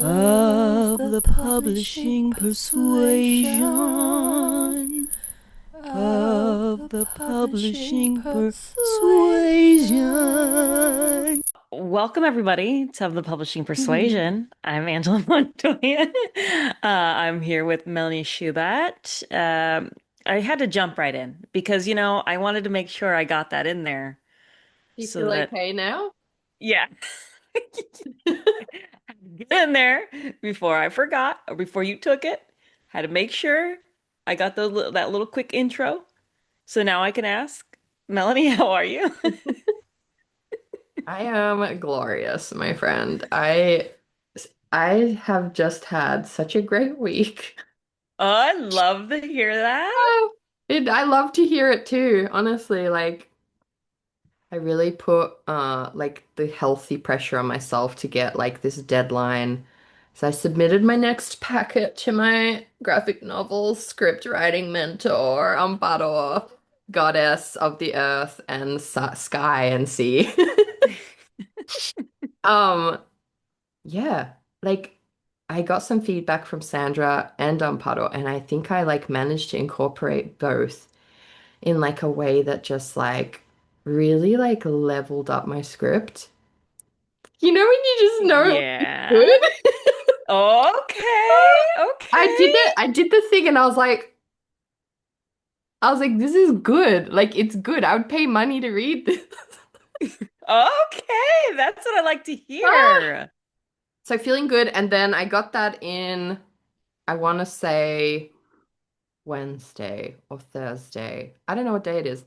of the publishing persuasion, of the publishing persuasion. Welcome, everybody, to Of the Publishing Persuasion. I'm Angela Montoya. I'm here with Melanie Schubat. I had to jump right in because, I wanted to make sure I got that in there Do you so feel that, okay now? yeah, get in there before I forgot or before you took it. Had to make sure I got that little quick intro. So now I can ask, Melanie, how are you? I am glorious, my friend. I have just had such a great week. Oh, I love to hear that. Oh, I love to hear it too, honestly. Like I really put like the healthy pressure on myself to get like this deadline. So I submitted my next packet to my graphic novel script writing mentor, Amparo, goddess of the earth and sky and sea. Um, Yeah, like I got some feedback from Sandra and Amparo, and I think I like managed to incorporate both in like a way that just like really like leveled up my script. You know when you just know it's Yeah. good? Okay. Okay. I did the thing and I was like, this is good. Like it's good. I would pay money to read this. Okay. That's what I like to Ah! hear. So feeling good, and then I got that in, I want to say Wednesday or Thursday. I don't know what day it is.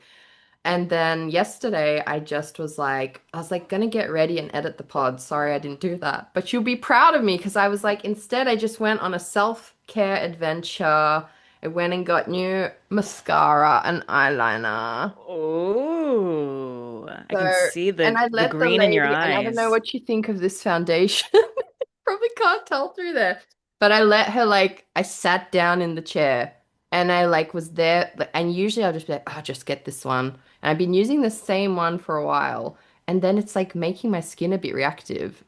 And then yesterday, I was like, gonna get ready and edit the pod. Sorry, I didn't do that. But you'll be proud of me because I was like, instead, I just went on a self-care adventure. I went and got new mascara and eyeliner. Oh, I can So, see and I the let the green in your lady, and I don't know eyes. what you think of this foundation. Probably can't tell through there. But I let her like I sat down in the chair and I like was there and usually I'll just be like, oh, just get this one. And I've been using the same one for a while. And then it's like making my skin a bit reactive.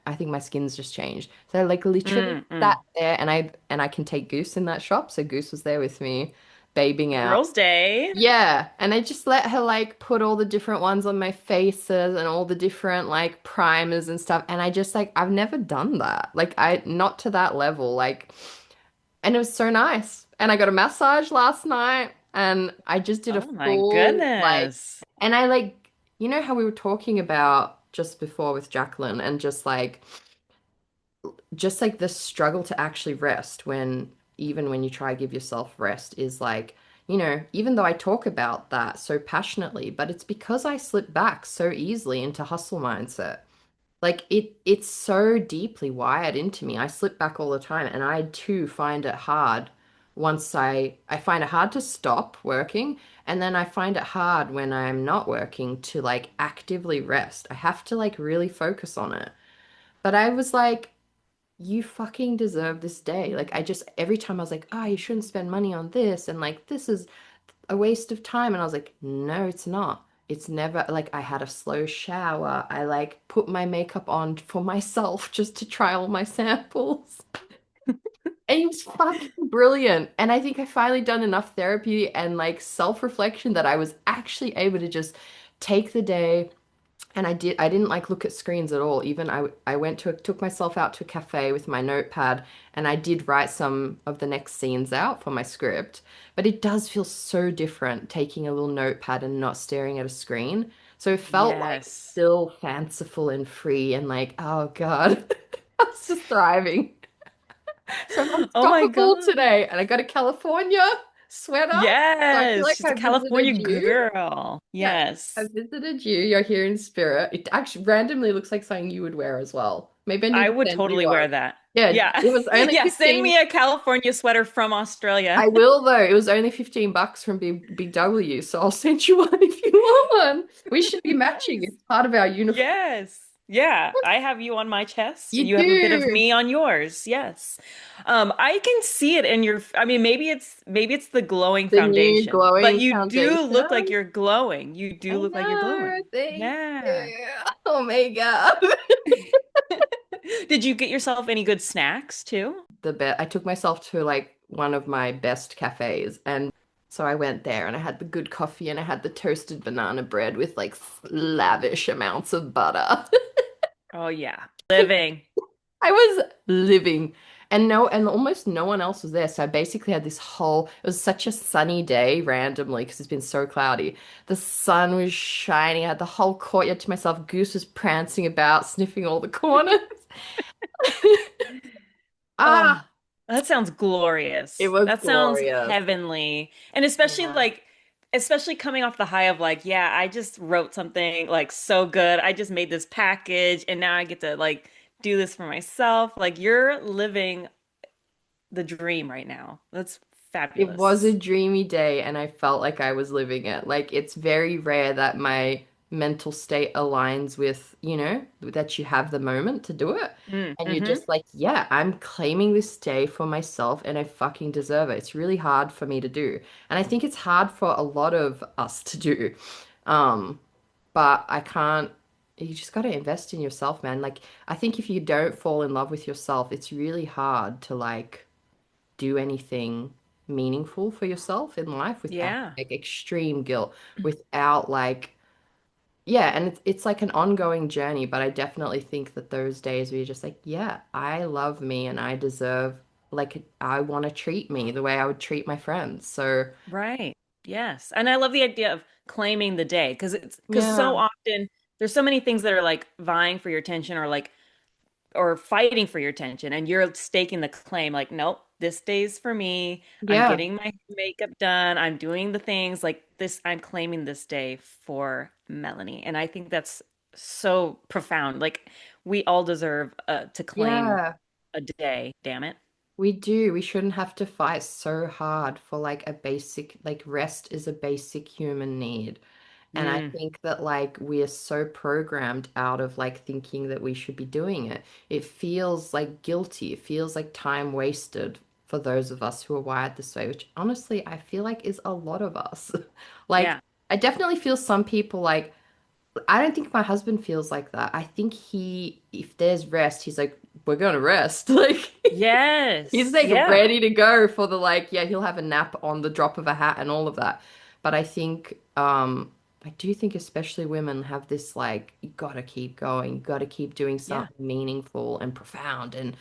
I think my skin's just changed. So I like literally sat Mm-mm. there and I can take Goose in that shop. So Goose was there with me, babying out. Girls' Day. Yeah, and I just let her like put all the different ones on my faces and all the different like primers and stuff. And I just like I've never done that. Like I not to that level. Like and it was so nice. And I got a massage last night and I just did a Oh my full like goodness. and I like you know how we were talking about just before with Jaclyn and just like the struggle to actually rest when even when you try to give yourself rest is like, even though I talk about that so passionately, but it's because I slip back so easily into hustle mindset. Like it's so deeply wired into me. I slip back all the time and I too find it hard I find it hard to stop working and then I find it hard when I'm not working to like actively rest. I have to like really focus on it. But I was like you fucking deserve this day. Like I just every time I was like, you shouldn't spend money on this and like this is a waste of time. And I was like, no, it's not. It's never like I had a slow shower. I like put my makeup on for myself just to try all my samples. And it was fucking brilliant. And I think I finally done enough therapy and like self-reflection that I was actually able to just take the day and I didn't like look at screens at all. Even I went to took myself out to a cafe with my notepad and I did write some of the next scenes out for my script. But it does feel so different taking a little notepad and not staring at a screen. So it felt like Yes. still fanciful and free and like, oh God, I was just thriving. So I'm Oh my unstoppable God. today. And I got a California sweater. So I feel Yes, like she's a I visited California you. girl. Yeah, I Yes. visited you. You're here in spirit. It actually randomly looks like something you would wear as well. Maybe I need I to would send you totally one. wear that. Yeah, Yeah. it was only Yeah, send 15. me a California sweater from Australia. I will though. It was only $15 from Big W, so I'll send you one if you want one. We should be matching. Yes. It's part of our uniform. Yes. Yeah, I have you on my chest. You You have a bit of do. me on yours. Yes. I can see it in your, I mean, maybe it's the glowing The new foundation, but glowing you do foundation. look like you're glowing. You I do look like you're know. glowing. Thank Yeah. you. Oh my God. Did you get yourself any good snacks too? I took myself to like one of my best cafes, and so I went there and I had the good coffee and I had the toasted banana bread with like lavish amounts of butter. Oh yeah. Living. I was living. And no, and almost no one else was there. So I basically had this whole, it was such a sunny day randomly because it's been so cloudy. The sun was shining. I had the whole courtyard to myself. Goose was prancing about, sniffing all the corners. Oh, Ah, that sounds it glorious. was That sounds glorious. heavenly. And especially Yeah. like, especially coming off the high of like, yeah, I just wrote something like so good. I just made this package and now I get to like do this for myself. Like you're living the dream right now. That's It was a fabulous. dreamy day and I felt like I was living it. Like it's very rare that my mental state aligns with, that you have the moment to do it. And you're Mm-hmm. just like, yeah, I'm claiming this day for myself and I fucking deserve it. It's really hard for me to do. And I think it's hard for a lot of us to do. Um, but I can't, you just got to invest in yourself, man. Like, I think if you don't fall in love with yourself, it's really hard to like do anything meaningful for yourself in life without Yeah. like extreme guilt, without like, yeah, and it's like an ongoing journey, but I definitely think that those days where you're just like, yeah, I love me and I deserve, like, I want to treat me the way I would treat my friends. So, Right. Yes. And I love the idea of claiming the day because so yeah, often there's so many things that are like vying for your attention or like or fighting for your attention and you're staking the claim like nope, this day's for me. I'm yeah, getting my makeup done. I'm doing the things like this. I'm claiming this day for Melanie. And I think that's so profound. Like we all deserve to claim yeah. a day, damn it. We do. We shouldn't have to fight so hard for like a basic, like rest is a basic human need. And I Mm, think that like we are so programmed out of like thinking that we should be doing it. It feels like guilty. It feels like time wasted for those of us who are wired this way, which honestly I feel like is a lot of us. Like yeah. I definitely feel some people like I don't think my husband feels like that. I think if there's rest, he's like, we're gonna rest. Like he's Yes. like Yeah. ready to go for the like, yeah, he'll have a nap on the drop of a hat and all of that. But I think, I do think especially women have this like, you gotta keep going, you gotta keep doing Yeah. something meaningful and profound and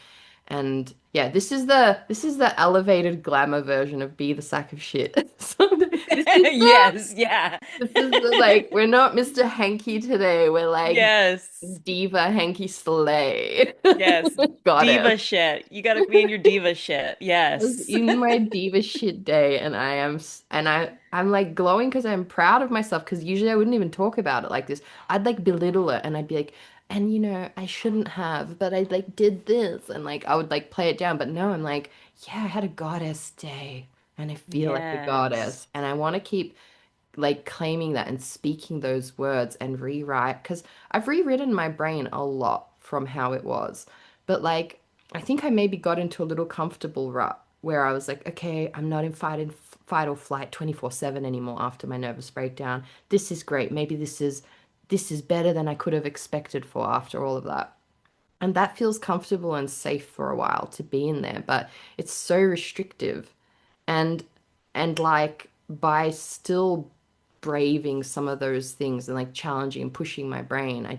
yeah, this is the elevated glamour version of be the sack of shit. So this is the Yes. Yeah. this is the like we're not Mr. Hanky today. We're like Yes. Diva Hanky Slay. Yes. Goddess. Diva shit. You got to be in your diva shit. I was Yes. in my diva shit day and I'm like glowing because I'm proud of myself because usually I wouldn't even talk about it like this. I'd like belittle it and I'd be like, and I shouldn't have, but I like did this and like I would like play it down. But no, I'm like, yeah, I had a goddess day and I feel like a Yes. goddess and I want to keep like claiming that and speaking those words and rewrite because I've rewritten my brain a lot from how it was. But like I think I maybe got into a little comfortable rut where I was like, okay, I'm not in fight or flight 24/7 anymore after my nervous breakdown. This is great. Maybe this is better than I could have expected for after all of that. And that feels comfortable and safe for a while to be in there, but it's so restrictive. And like by still braving some of those things and like challenging and pushing my brain, I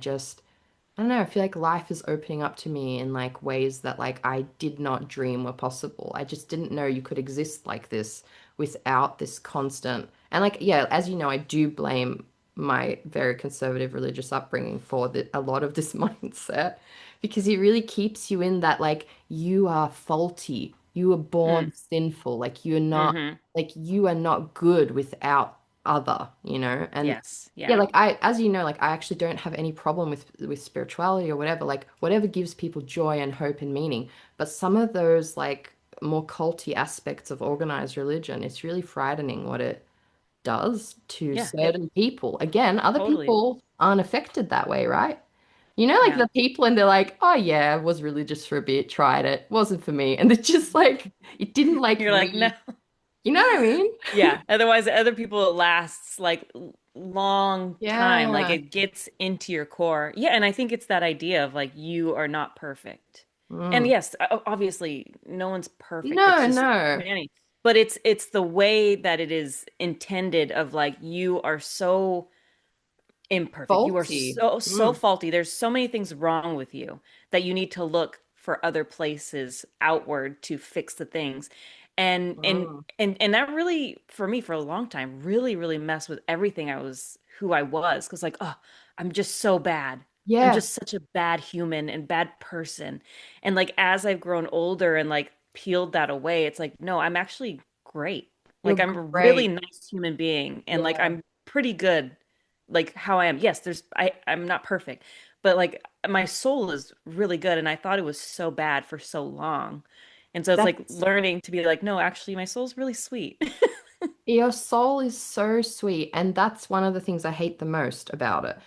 don't know, I feel like life is opening up to me in like ways that like I did not dream were possible. I just didn't know you could exist like this without this constant. And like yeah, as you know, I do blame my very conservative religious upbringing for a lot of this mindset because it really keeps you in that like you are faulty. You were Mm. born sinful. Hmm. Like you are not good without other. And Yes. yeah, Yeah. like as you know, like I actually don't have any problem with spirituality or whatever, like whatever gives people joy and hope and meaning. But some of those like more culty aspects of organized religion, it's really frightening what it does to Yeah. It certain people. Again, other totally. people aren't affected that way, right? Like Yeah. the people and they're like, oh yeah, I was religious for a bit, tried it, wasn't for me. And they're just like, it didn't like You're like, no. you know what I mean? Yeah. Otherwise, other people it lasts like long time. Like Yeah. it gets into your core. Yeah, and I think it's that idea of like you are not perfect. And Mm. yes, obviously no one's perfect. It's No, just no. humanity. But it's the way that it is intended of like you are so imperfect. You are Faulty. so Mm. faulty. There's so many things wrong with you that you need to look for other places outward to fix the things. And and Mm. and that really for me for a long time really messed with everything who I was because like oh, I'm just so bad. I'm Yeah, just such a bad human and bad person. And like as I've grown older and like peeled that away, it's like no, I'm actually great. you're Like I'm a really great. nice human being and like Yeah, I'm pretty good like how I am. Yes, I'm not perfect, but like my soul is really good and I thought it was so bad for so long. And so it's like that's learning to be like, no, actually my soul's really sweet. your soul is so sweet, and that's one of the things I hate the most about it.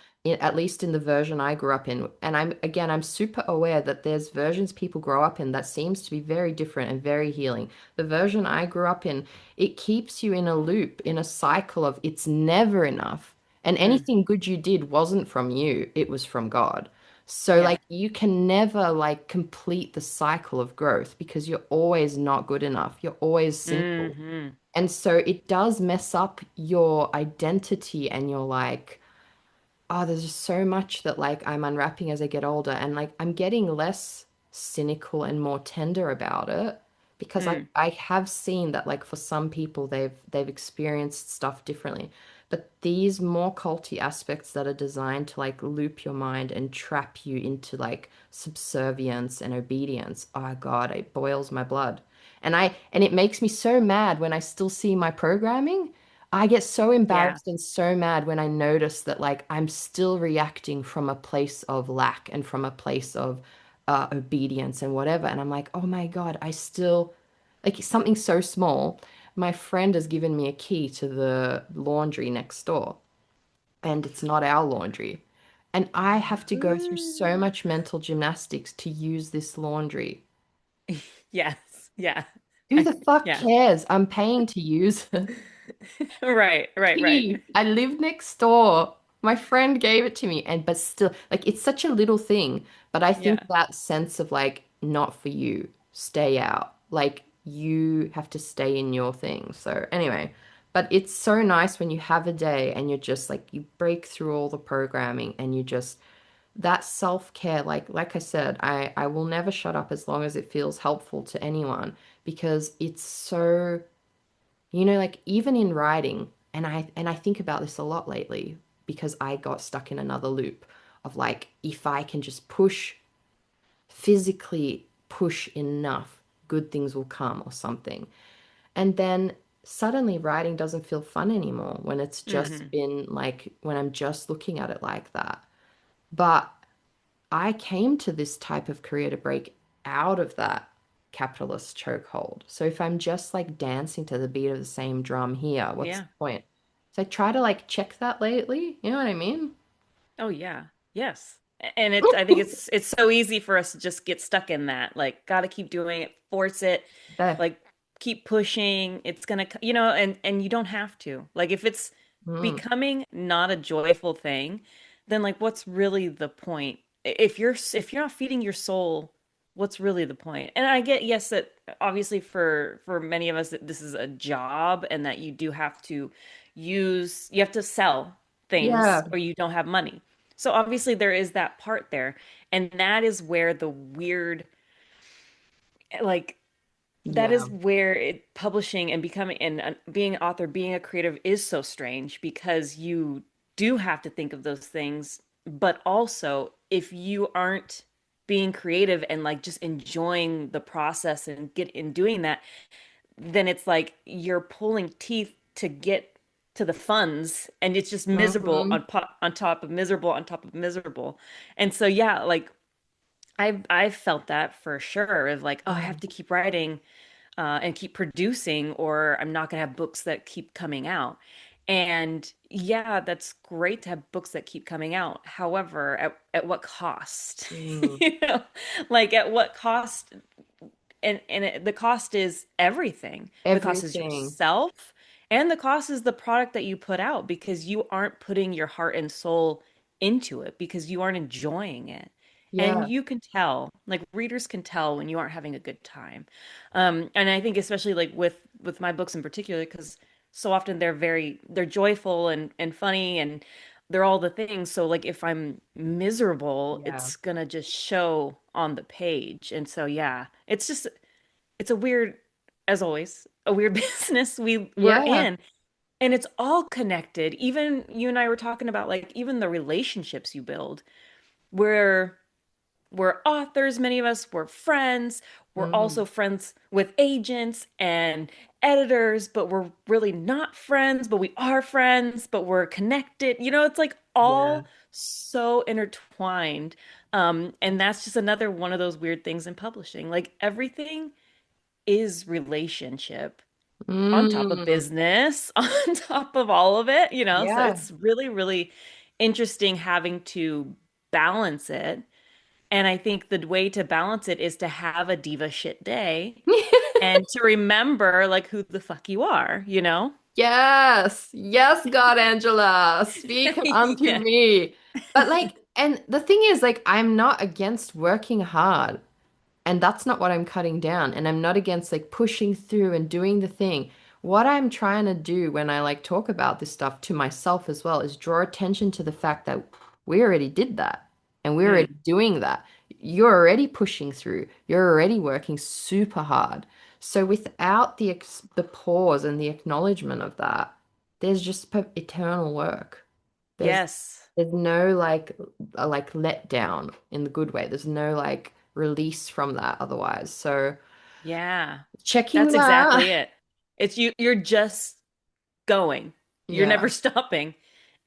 At least in the version I grew up in. And I'm super aware that there's versions people grow up in that seems to be very different and very healing. The version I grew up in, it keeps you in a loop, in a cycle of it's never enough. And Mm, anything good you did wasn't from you, it was from God. So yeah. like you can never like complete the cycle of growth because you're always not good enough. You're always sinful. Hmm. And so it does mess up your identity and you're like, oh, there's just so much that like I'm unwrapping as I get older. And like I'm getting less cynical and more tender about it because Mm, I have seen that like for some people they've experienced stuff differently. But these more culty aspects that are designed to like loop your mind and trap you into like subservience and obedience, oh God, it boils my blood. And it makes me so mad when I still see my programming. I get so yeah. embarrassed and so mad when I notice that like I'm still reacting from a place of lack and from a place of obedience and whatever. And I'm like, oh my God, I still like something so small. My friend has given me a key to the laundry next door, and it's not our laundry. And I have to go through so Mm. much mental gymnastics to use this laundry. Yes. Yeah. Who the fuck Yeah. cares? I'm paying to use it. Right. Key. I live next door. My friend gave it to me, and but still, like it's such a little thing. But I think Yeah. that sense of like, not for you, stay out. Like you have to stay in your thing. So anyway, but it's so nice when you have a day and you're just like you break through all the programming and you just that self-care, like I said, I will never shut up as long as it feels helpful to anyone because it's so like even in writing, and I think about this a lot lately because I got stuck in another loop of like if I can just physically push enough, good things will come or something. And then suddenly writing doesn't feel fun anymore when it's just Hmm. been like when I'm just looking at it like that. But I came to this type of career to break out of that capitalist chokehold. So if I'm just like dancing to the beat of the same drum here, what's the Yeah. point? So I try to like check that lately. You know what I mean? Oh yeah. Yes. And I think it's so easy for us to just get stuck in that. Like got to keep doing it, force it, There. like keep pushing. It's gonna, and you don't have to. Like if it's Mm. becoming not a joyful thing, then like what's really the point? If you're not feeding your soul, what's really the point? And I get yes that obviously for many of us that this is a job and that you have to sell things Yeah. or you don't have money. So obviously there is that part there. And that is where the weird, like, that Yeah. is where publishing and becoming and being an author, being a creative is so strange because you do have to think of those things. But also, if you aren't being creative and like just enjoying the process and get in doing that, then it's like you're pulling teeth to get to the funds and it's just miserable Hmm. on top of miserable on top of miserable. And so yeah, like I've felt that for sure of like, oh, I have Mm. to keep writing and keep producing or I'm not gonna have books that keep coming out. And yeah, that's great to have books that keep coming out. However, at what cost? Mm. You know, like at what cost the cost is everything. The cost is Everything. yourself And the cost is the product that you put out because you aren't putting your heart and soul into it because you aren't enjoying it. And Yeah. you can tell, like readers can tell when you aren't having a good time. And I think especially like with my books in particular, because so often they're joyful and funny and they're all the things. So like if I'm miserable, Yeah. it's gonna just show on the page. And so yeah, it's a weird, as always, a weird business we're Yeah. in. And it's all connected. Even you and I were talking about like even the relationships you build. We're we're authors, many of us, we're friends. We're Mm. also friends with agents and editors, but we're really not friends, but we are friends, but we're connected. It's like Yeah. all so intertwined. And that's just another one of those weird things in publishing. Like everything is relationship on top of Mm. business, on top of all of it, so Yeah. it's really, really interesting having to balance it. And I think the way to balance it is to have a diva shit day and to remember like who the fuck you are? Yes, yes, God, Angela, speak unto Yeah. me. But like, and the thing is, like, I'm not against working hard, and that's not what I'm cutting down. And I'm not against like pushing through and doing the thing. What I'm trying to do when I like talk about this stuff to myself as well is draw attention to the fact that we already did that and we're Mm. already doing that. You're already pushing through. You're already working super hard. So without the pause and the acknowledgement of that, there's just eternal work. There's Yes. there's no like letdown in the good way. There's no like release from that otherwise. So Yeah. checking That's that. exactly it. It's you're just going. You're Yeah. never stopping.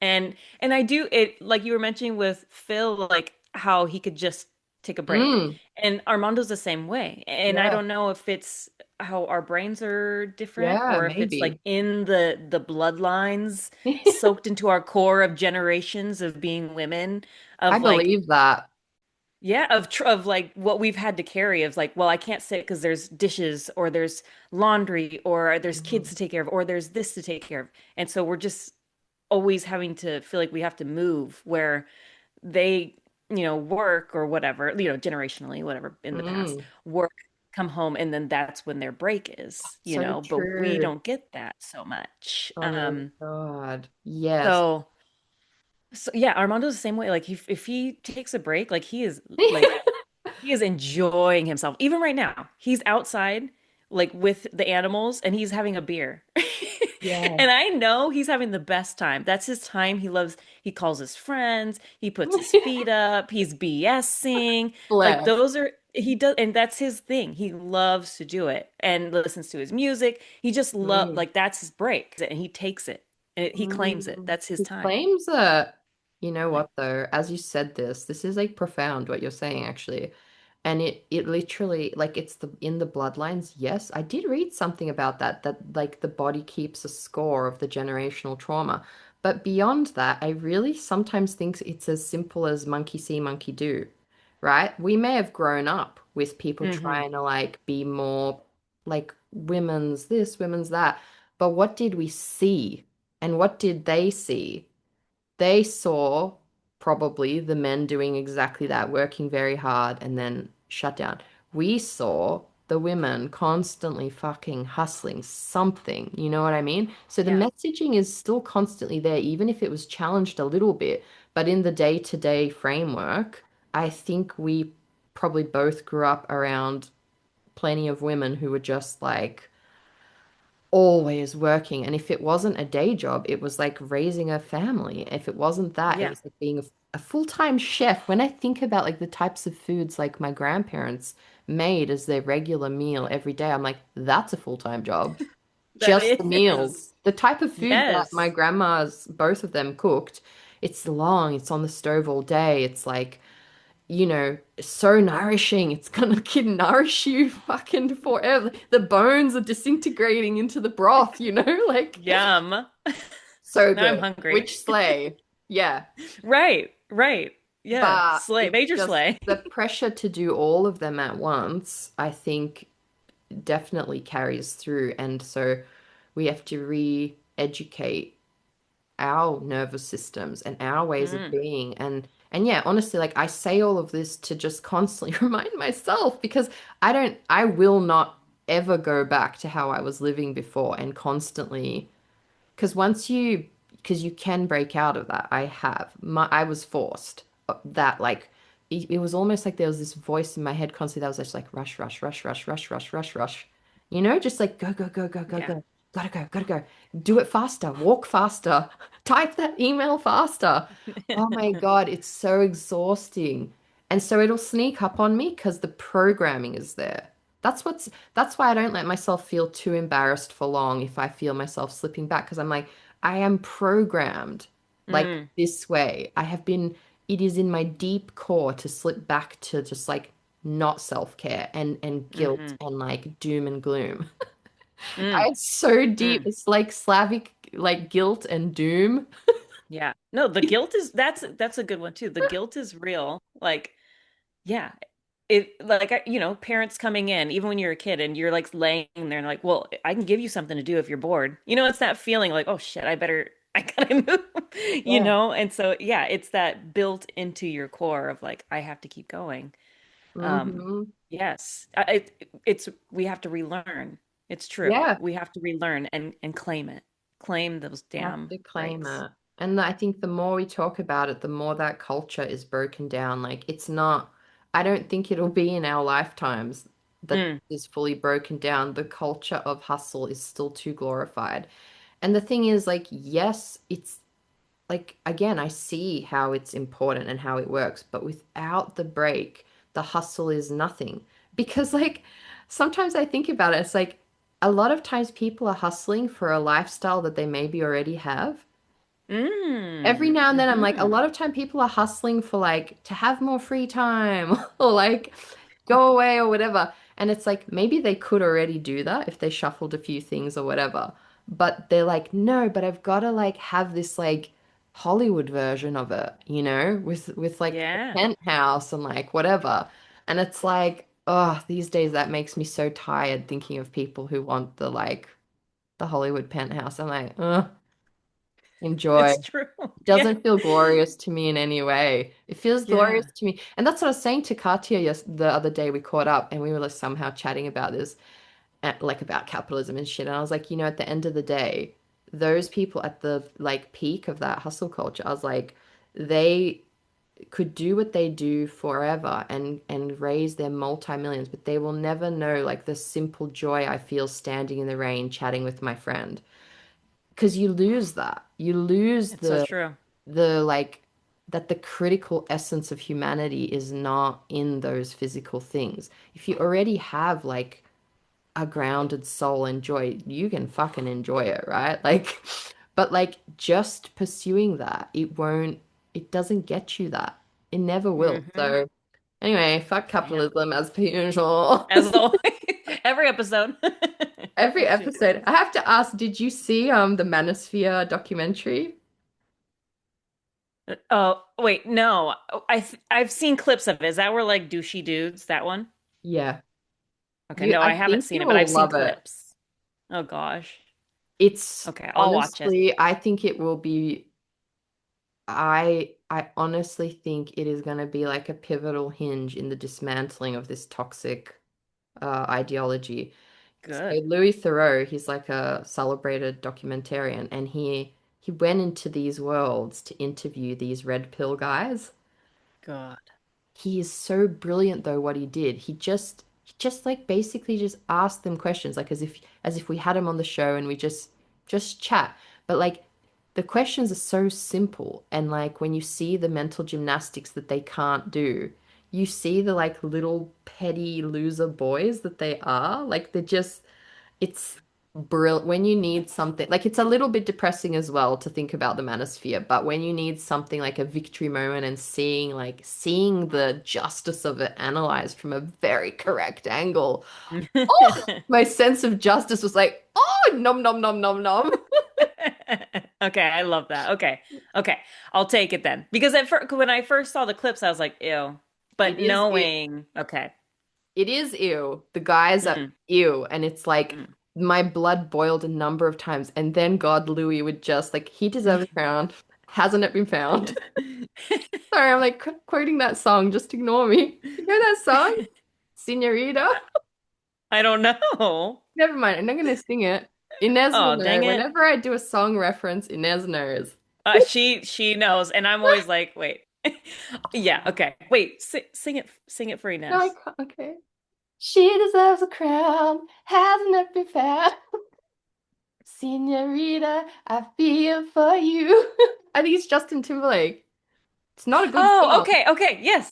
And I do it like you were mentioning with Phil, like how he could just take a break. Mm. And Armando's the same way. And I Yeah. don't know if it's how our brains are different Yeah, or if it's like maybe. in the bloodlines soaked into our core of generations of being women, I of like believe that. yeah, of like what we've had to carry of like, well, I can't sit because there's dishes or there's laundry or there's kids Mm. to take care of or there's this to take care of. And so we're just always having to feel like we have to move where they, work or whatever, generationally, whatever in the past, Mm. work, come home, and then that's when their break is, So but we true. don't get that so much. Oh my God. Yes. So so yeah, Armando's the same way. Like if he takes a break, like he is enjoying himself. Even right now, he's outside, like with the animals, and he's having a beer. Yeah. And I know he's having the best time. That's his time. He calls his friends, he puts his feet up, he's BSing. Like Bless. he does, and that's his thing. He loves to do it and listens to his music. He just Mm. like that's his break, and he takes it and he claims it. Mm. That's his He time. claims that, you know what though, as you said this is like profound what you're saying actually. And it literally like it's the in the bloodlines. Yes, I did read something about that like the body keeps a score of the generational trauma. But beyond that, I really sometimes think it's as simple as monkey see, monkey do, right? We may have grown up with people Hmm. trying to like be more like women's this, women's that. But what did we see? And what did they see? They saw probably the men doing exactly that, working very hard and then shut down. We saw the women constantly fucking hustling something. You know what I mean? So the Yeah. messaging is still constantly there, even if it was challenged a little bit. But in the day-to-day framework, I think we probably both grew up around plenty of women who were just like, always working. And if it wasn't a day job, it was like raising a family. If it wasn't that, it Yeah. was like being a full-time chef. When I think about like the types of foods like my grandparents made as their regular meal every day, I'm like, that's a full-time job. That Just the is. meals. The type of food that my Yes. grandmas, both of them cooked, it's long, it's on the stove all day. It's like so nourishing. It's gonna kid nourish you fucking forever. The bones are disintegrating into the broth, like Yum. so Now I'm good. hungry. Which slay. Yeah. Right. Right. Yeah. But Slay. it's Major just slay. the pressure to do all of them at once, I think definitely carries through. And so we have to educate our nervous systems and our ways of Mm, being. And yeah, honestly, like I say all of this to just constantly remind myself because I will not ever go back to how I was living before and constantly because because you can break out of that. I was forced that like it was almost like there was this voice in my head constantly that was just like rush, rush, rush, rush, rush, rush, rush, rush. Just like go, go, go, go, go, yeah. go. Gotta go, gotta go. Do it faster, walk faster, type that email faster. Oh my God, it's so exhausting. And so it'll sneak up on me because the programming is there. That's why I don't let myself feel too embarrassed for long if I feel myself slipping back because I'm like, I am programmed like Mm, this way. It is in my deep core to slip back to just like not self-care and guilt hmm and like doom and gloom. mm, It's so deep. mm. It's like Slavic like guilt and doom. Yeah. No, the guilt is that's a good one too. The guilt is real. Like, yeah. Parents coming in, even when you're a kid and you're like laying there and like, well, I can give you something to do if you're bored. It's that feeling like, oh shit, I gotta move, Yeah. And so, yeah, it's that built into your core of like, I have to keep going. Um, Hmm. yes, we have to relearn. It's true. Yeah. We have to relearn and claim it, claim those You have damn to claim rights. it. And I think the more we talk about it, the more that culture is broken down. Like it's not, I don't think it'll be in our lifetimes that Mm, is fully broken down. The culture of hustle is still too glorified. And the thing is, like, yes, it's like, again, I see how it's important and how it works, but without the break, the hustle is nothing. Because, like, sometimes I think about it, it's like a lot of times people are hustling for a lifestyle that they maybe already have. Every now and then I'm like, a hmm lot of time people are hustling for like to have more free time or like go away or whatever. And it's like maybe they could already do that if they shuffled a few things or whatever. But they're like, no, but I've got to like have this like Hollywood version of it, with like the Yeah, penthouse and like whatever. And it's like, oh, these days that makes me so tired thinking of people who want the Hollywood penthouse. I'm like, enjoy it's true. Yeah, doesn't feel glorious to me in any way. It feels glorious yeah. to me. And that's what I was saying to Katya the other day. We caught up and we were like somehow chatting about this, like about capitalism and shit. And I was like, at the end of the day, those people at the like peak of that hustle culture, I was like, they could do what they do forever and raise their multi-millions, but they will never know like the simple joy I feel standing in the rain chatting with my friend. Because you lose that. You lose It's so true. the like that the critical essence of humanity is not in those physical things. If you already have like a grounded soul and joy, you can fucking enjoy it, right? Like, but like just pursuing that, it doesn't get you that. It never will. Hmm So anyway, fuck Yeah. capitalism as per usual. As always, every episode. Every episode. I have to ask, did you see the Manosphere documentary? Oh, wait, no. I've seen clips of it. Is that where like douchey dudes, that one? Yeah. Okay, no, I I haven't think seen you it, but I've will seen love it. clips. Oh gosh. It's Okay, I'll watch it. honestly, I think it will be, I honestly think it is going to be like a pivotal hinge in the dismantling of this toxic ideology. So Good. Louis Theroux, he's like a celebrated documentarian, and he went into these worlds to interview these red pill guys. God. He is so brilliant though what he did. He just like basically just asked them questions like as if we had him on the show and we just chat. But like the questions are so simple and like when you see the mental gymnastics that they can't do, you see the like little petty loser boys that they are. Like they're just it's brilliant when you need something like it's a little bit depressing as well to think about the manosphere, but when you need something like a victory moment and seeing the justice of it analyzed from a very correct angle, oh, my sense of justice was like, oh, nom nom nom nom nom. Okay, I love that. Okay. Okay. I'll take it then. Because when I first saw the clips, I was like, ew. But It is it knowing, okay. it is ew. The guys are Mm, ew, and it's like mm. my blood boiled a number of times. And then God Louis would just like, he deserves a crown. Hasn't it been found? Sorry, I'm like quoting that song. Just ignore me. You know that song? Senorita? I don't know. Never mind. I'm not going to sing it. Inez will Oh, know. dang it. Whenever I do a song reference, Inez knows. She knows, and I'm always like, wait. Yeah, okay. Wait, sing it for No, I Inez. can't. Okay. She deserves a crown. Hasn't it been found? Senorita, I feel for you. I think it's Justin Timberlake. It's not a good Oh, song. okay, okay. Yes.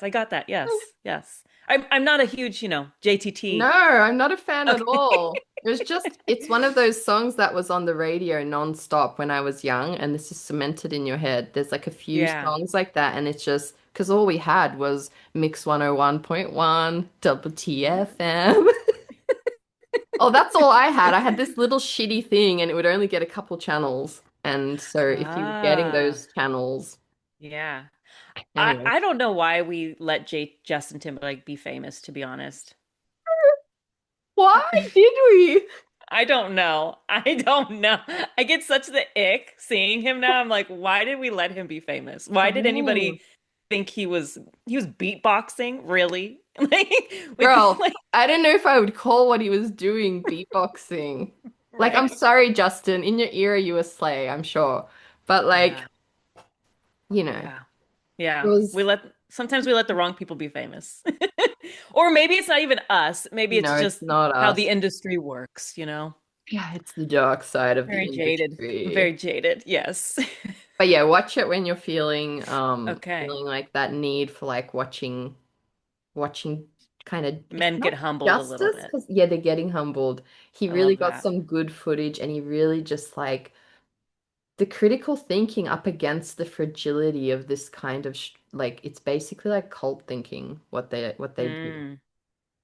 I got that. Yes, yes. I'm not a huge, No, JTT. I'm not a fan at Okay. all. It's one of those songs that was on the radio non-stop when I was young, and this is cemented in your head. There's like a few Yeah. songs like that, and it's just because all we had was Mix 101.1, Double TFM. Oh, that's all I had. I had this little shitty thing, and it would only get a couple channels. And so if you were getting Ah, those channels, yeah. anyway, I don't know why we let Justin Timberlake be famous, to be honest. why did we? I don't know. I don't know. I get such the ick seeing him now. I'm like, why did we let him be famous? Why did Oh. anybody think he was beatboxing? Really? Like with Girl, like I don't know if I would call what he was doing beatboxing. Like, I'm right. sorry, Justin. In your era, you were slay, I'm sure. But like, Yeah. you know, Yeah. it Yeah. was, Sometimes we let the wrong people be famous. Or maybe it's not even us. Maybe it's it's just not how us. the industry works, you know? Yeah, it's the dark side of the Very jaded. Very industry. jaded. Yes. But yeah, watch it when you're Okay. feeling like that need for like watching kind of it's Men not get humbled a little justice bit. because yeah, they're getting humbled. He I really love got that. some good footage and he really just like the critical thinking up against the fragility of this kind of like it's basically like cult thinking what they do.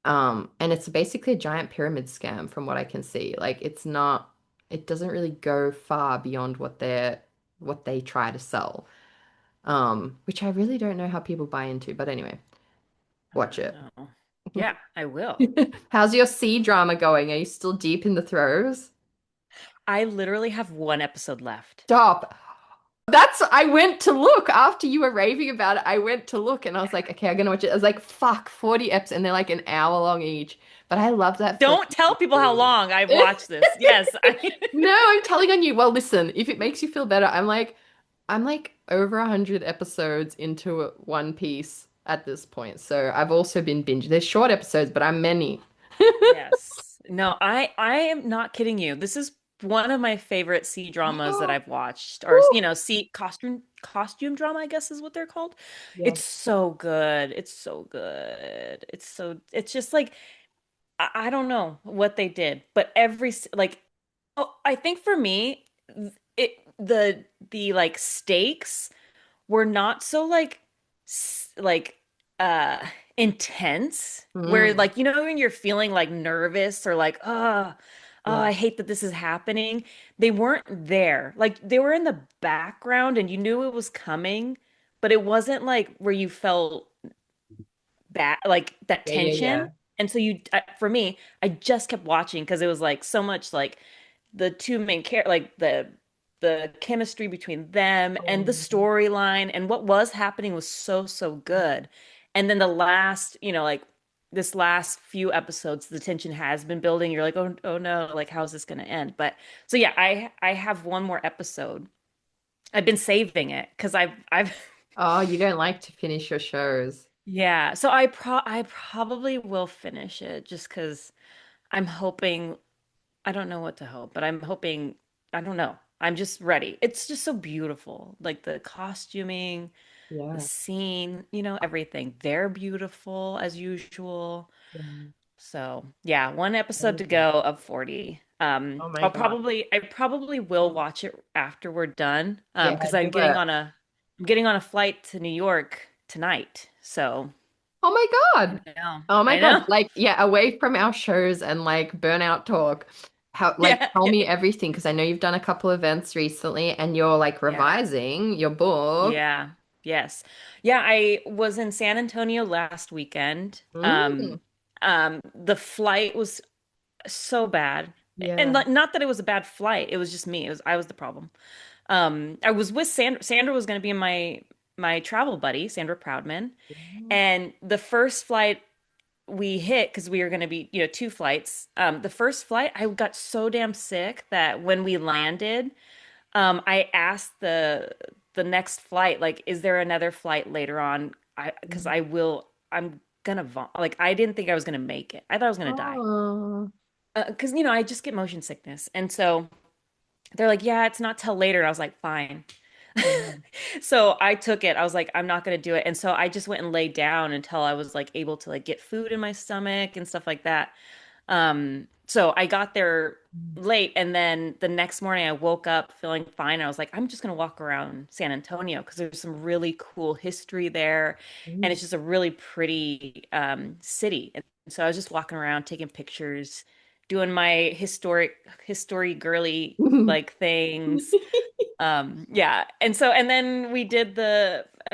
Mm. And it's basically a giant pyramid scam from what I can see. Like it's not it doesn't really go far beyond what they try to sell. Which I really don't know how people buy into, but anyway, watch I it. know. Yeah, I will. How's your C drama going? Are you still deep in the throes? I literally have one episode left. Stop. I went to look after you were raving about it. I went to look and I was like, okay, I'm gonna watch it. I was like, fuck, 40 eps and they're like an hour long each. But I love that for Don't tell people how long I've watched this. Yes, No, I'm telling on you. Well, listen, if it makes you feel better, I'm like over 100 episodes into One Piece at this point. So I've also been binging. There's short episodes, but I'm many. yes. No, I am not kidding you. This is one of my favorite C dramas that I've watched, or Woo! C costume drama, I guess is what they're called. Yeah. It's so good. It's so good. It's just like I don't know what they did, but like oh, I think for me it the like stakes were not so like like uh intense where Mm, like when you're feeling like nervous or like yeah. I hate that this is happening. They weren't there. Like they were in the background and you knew it was coming, but it wasn't like where you felt that like that Yeah, yeah, tension. yeah. And so for me, I just kept watching because it was like so much like the two main like the chemistry between them and the Oh, storyline and what was happening was so good. And then the last, like this last few episodes, the tension has been building. You're like, oh no, like how's this going to end? But so yeah, I have one more episode. I've been saving it because I've oh, you don't like to finish your shows. yeah. So I probably will finish it just because I'm hoping. I don't know what to hope, but I'm hoping, I don't know. I'm just ready. It's just so beautiful. Like the costuming, the Yeah. scene, everything. They're beautiful as usual. Yeah. So, yeah, one episode to Amazing. go of 40. Oh my God. I probably will watch it after we're done. Yeah, Because do it. I'm getting on a flight to New York tonight. So, Oh my I God. know. Oh my I God. know. Like, yeah, away from our shows and like burnout talk. Yeah. Tell me everything because I know you've done a couple events recently and you're like Yeah. revising your book. Yeah. Yes. Yeah, I was in San Antonio last weekend. Mm, The flight was so bad. And Yeah. like, not that it was a bad flight, it was just me. It was I was the problem. I was with Sandra. Sandra was going to be my travel buddy, Sandra Proudman. And the first flight we hit, because we were going to be, two flights. The first flight, I got so damn sick that when we landed, I asked the next flight, like, is there another flight later on? Because I'm gonna vom like I didn't think I was gonna make it. I thought I was gonna die. Oh. Because I just get motion sickness, and so they're like, yeah, it's not till later. And I was like, fine. Yeah. So I took it. I was like, I'm not gonna do it. And so I just went and laid down until I was like able to like get food in my stomach and stuff like that. So I got there late, and then the next morning I woke up feeling fine. I was like, I'm just gonna walk around San Antonio because there's some really cool history there, and Mm. it's just a really pretty city. And so I was just walking around taking pictures, doing my history girly like things. Yeah. And then we did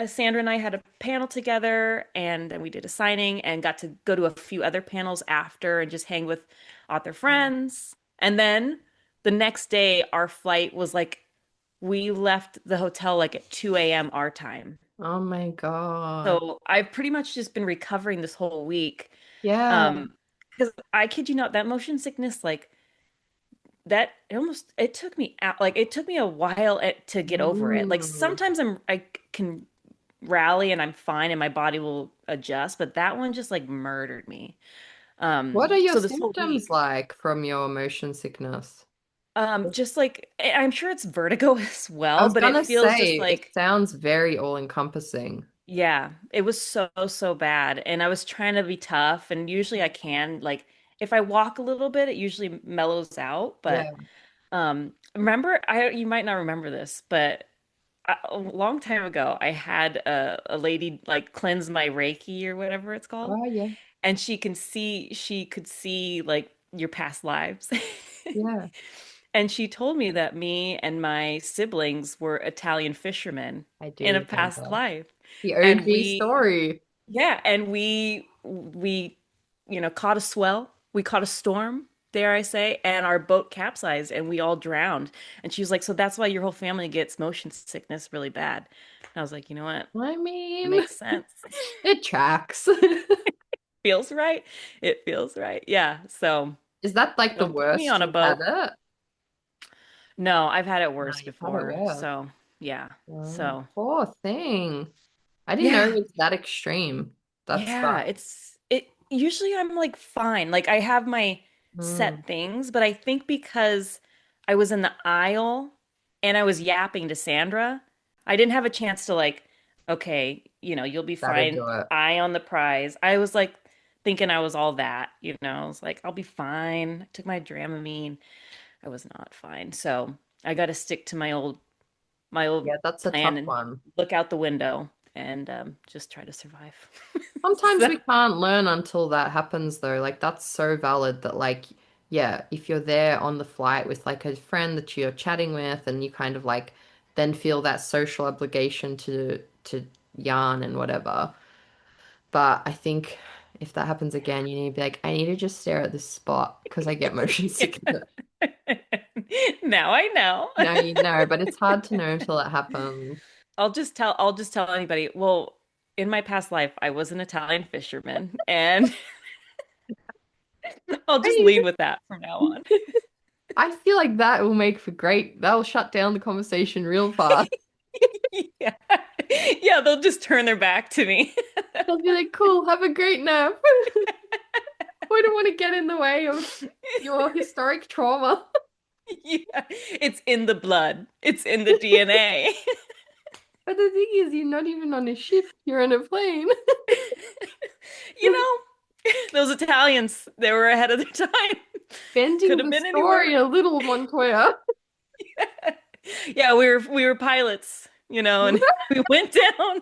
Sandra and I had a panel together, and then we did a signing and got to go to a few other panels after and just hang with author friends. And then the next day, our flight was like, we left the hotel like at 2 a.m. our time. Oh my God. So I've pretty much just been recovering this whole week. Yeah. Um, because I kid you not, that motion sickness, like, that it took me out, like it took me a while to get over it. Like Mm. sometimes I can rally and I'm fine and my body will adjust, but that one just like murdered me. What are your So this whole symptoms week, like from your motion sickness? just like I'm sure it's vertigo as I well, was but it gonna feels just say it like, sounds very all-encompassing. yeah, it was so bad. And I was trying to be tough, and usually I can, like, if I walk a little bit, it usually mellows out. But Yeah. remember, I you might not remember this, but a long time ago, I had a lady like cleanse my Reiki or whatever it's called, Oh yeah. and she could see like your past lives. Yeah. And she told me that me and my siblings were Italian fishermen I in a do past remember. life. The And OG story. yeah, and we caught a swell. We caught a storm, dare I say, and our boat capsized and we all drowned. And she was like, "So that's why your whole family gets motion sickness really bad." And I was like, "You know what? I mean, Makes sense. it tracks. Feels right. It feels right." Yeah. So Is that like the don't put me worst on a you've had boat. it? No, I've had it No, worse you've had it before. worse. So yeah. Oh, So poor thing. I didn't know it yeah. was that extreme. That's Yeah, that. it usually I'm like fine. Like I have my Mm, set things, but I think because I was in the aisle and I was yapping to Sandra, I didn't have a chance to like, okay, you'll be that'll fine. do it. Eye on the prize. I was like thinking I was all that. I was like, I'll be fine. I took my Dramamine. I was not fine. So I got to stick to my old Yeah, that's a plan tough and one. look out the window and just try to survive. Sometimes So we can't learn until that happens, though. Like, that's so valid that, like, yeah, if you're there on the flight with like a friend that you're chatting with and you kind of like then feel that social obligation to yarn and whatever. But I think if that happens again, you need to be like, I need to just stare at this spot because I get motion sickness. now I know. Now you know, but it's hard to know until it happens. I'll just tell anybody, well, in my past life, I was an Italian fisherman, and I'll just lead I with that from now on. I feel like that will make for great, that'll shut down the conversation real fast. Yeah. Yeah, they'll just turn their back to me. They'll be like, cool, have a great nap. We don't want to get in the way of your historic trauma. Yeah. It's in the blood. It's in the DNA. But the thing is, you're not even on a ship, you're on a plane. You know, those Italians, they were ahead of their time. Could Bending have the been anywhere. story a little, Montoya. Yeah, we were pilots, and we went down.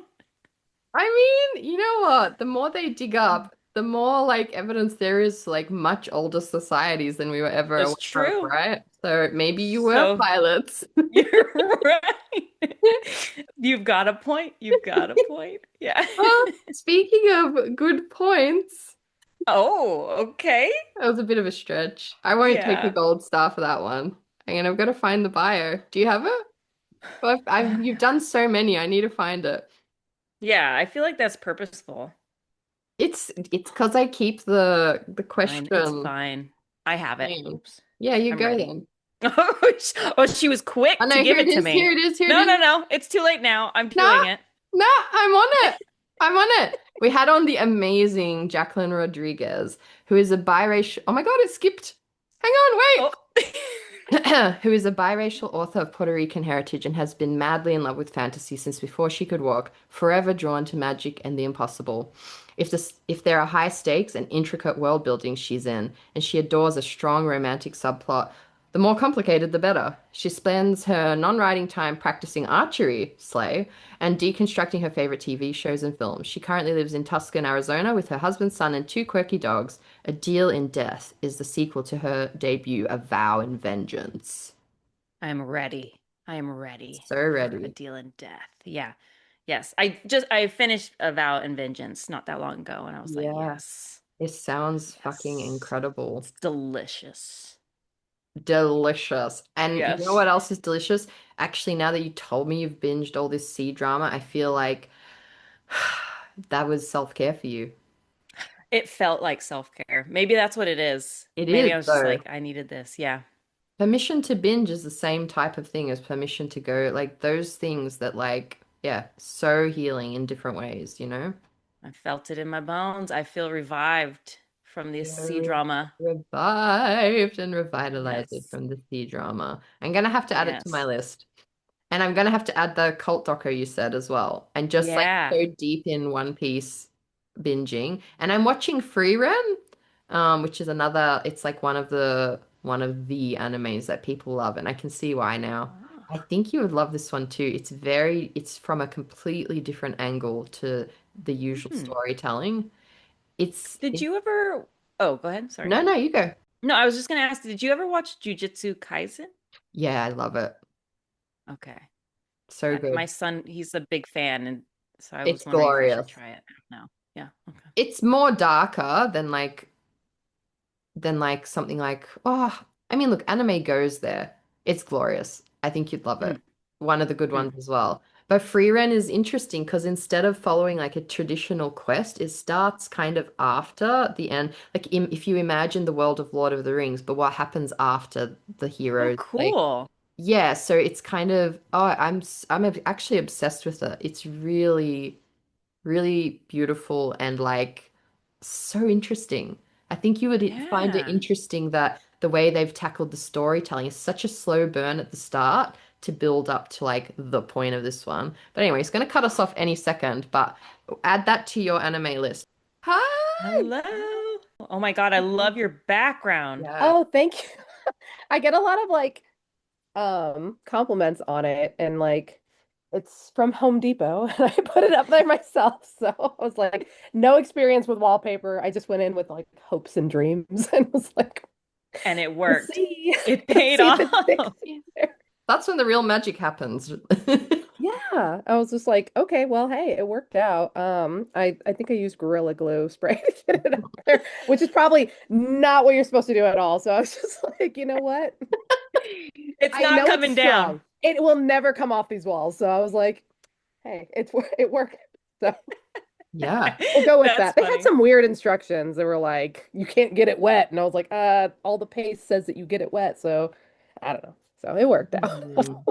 I mean, you know what? The more they dig up, the more like evidence there is to, like much older societies than we were ever That's aware of, true. right? So maybe you were So pilots. you're right. You've got a point. You've got a point. Yeah. Well, speaking of good points, Oh, okay. That was a bit of a stretch. I won't take the Yeah. gold star for that one. And I've got to find the bio. Do you have it? Well, you've done so many. I need to find it. Yeah, I feel like that's purposeful. It's because I keep the Fine. It's question. fine. I have it. Hang on. Oops. Yeah, you I'm go ready. then. Oh, she was Oh quick no, to here give it it to is. Here me. it is. Here it No, is. no, no. It's too late now. I'm No, doing it. no, I'm on it. I'm on it. We had on the amazing Jaclyn Rodriguez, who is a biracial. Oh my God, it skipped. Hang on, Oh. wait. Who is a biracial author of Puerto Rican heritage and has been madly in love with fantasy since before she could walk, forever drawn to magic and the impossible. If there are high stakes and intricate world building, she's in, and she adores a strong romantic subplot. The more complicated, the better. She spends her non-writing time practicing archery, slay, and deconstructing her favorite TV shows and films. She currently lives in Tucson, Arizona, with her husband, son, and two quirky dogs. A Deal in Death is the sequel to her debut, A Vow in Vengeance. I'm ready. I am ready So for a ready. deal in death. Yeah. Yes. I finished A Vow in Vengeance not that long ago and I was like, Yeah, yes. it sounds fucking Yes. incredible. It's delicious. Delicious. And you know Yes. what else is delicious? Actually, now that you told me you've binged all this C drama, I feel like that was self-care for you. It felt like self-care. Maybe that's what it is. It Maybe is, I was just though. like, I needed this. Yeah. Permission to binge is the same type of thing as permission to go, like those things that, like, yeah, so healing in different ways, you know? I felt it in my bones. I feel revived from this sea You're drama. revived and revitalized Yes. from the sea drama. I'm gonna have to add it to my Yes. list. And I'm gonna have to add the cult doco you said as well. And just like Yeah. so deep in One Piece binging. And I'm watching Free Ren, which is another, it's like one of the animes that people love, and I can see why now. I Oh. think you would love this one too. It's from a completely different angle to the usual Hmm. storytelling. Did you ever? Oh, go ahead. Sorry. No, no, you go. No, I was just gonna ask, did you ever watch Jujutsu Kaisen? Yeah, I love it. Okay. So My good. son, he's a big fan, and so I It's was wondering if I should glorious. try it. No. Yeah. Okay. It's more darker than something like, oh, I mean, look, anime goes there. It's glorious. I think you'd love Hmm. it. One of the good Hmm. ones as well. But Free Ren is interesting because instead of following like a traditional quest, it starts kind of after the end. Like if you imagine the world of Lord of the Rings, but what happens after the Oh, heroes, like cool. yeah, so it's kind of I'm actually obsessed with it. It's really really beautiful and like so interesting. I think you would find it Yeah. interesting that the way they've tackled the storytelling is such a slow burn at the start to build up to like the point of this one. But anyway, it's going to cut us off any second, but add that to your anime list. Hi! Hello. Oh my God, I love your background. Yeah. Oh, thank you. I get a lot of like compliments on it and like it's from Home Depot and I put it up there myself. So I was like, no experience with wallpaper. I just went in with like hopes and dreams and was like, And it let's worked. see. It Let's paid see if it sticks off. here. That's when the real magic happens. Yeah. I was just like, okay, well, hey, it worked out. I think I used Gorilla Glue spray to get it up there, which is probably not what you're supposed to do at all. So I was just like, you know what? It's I not know it's coming down. strong. It will never come off these walls. So I was like, hey, it worked. So Yeah. we'll go with That's that. They had funny. some weird instructions. They were like, you can't get it wet. And I was like, all the paste says that you get it wet. So I don't know. So it worked out. I was Mm.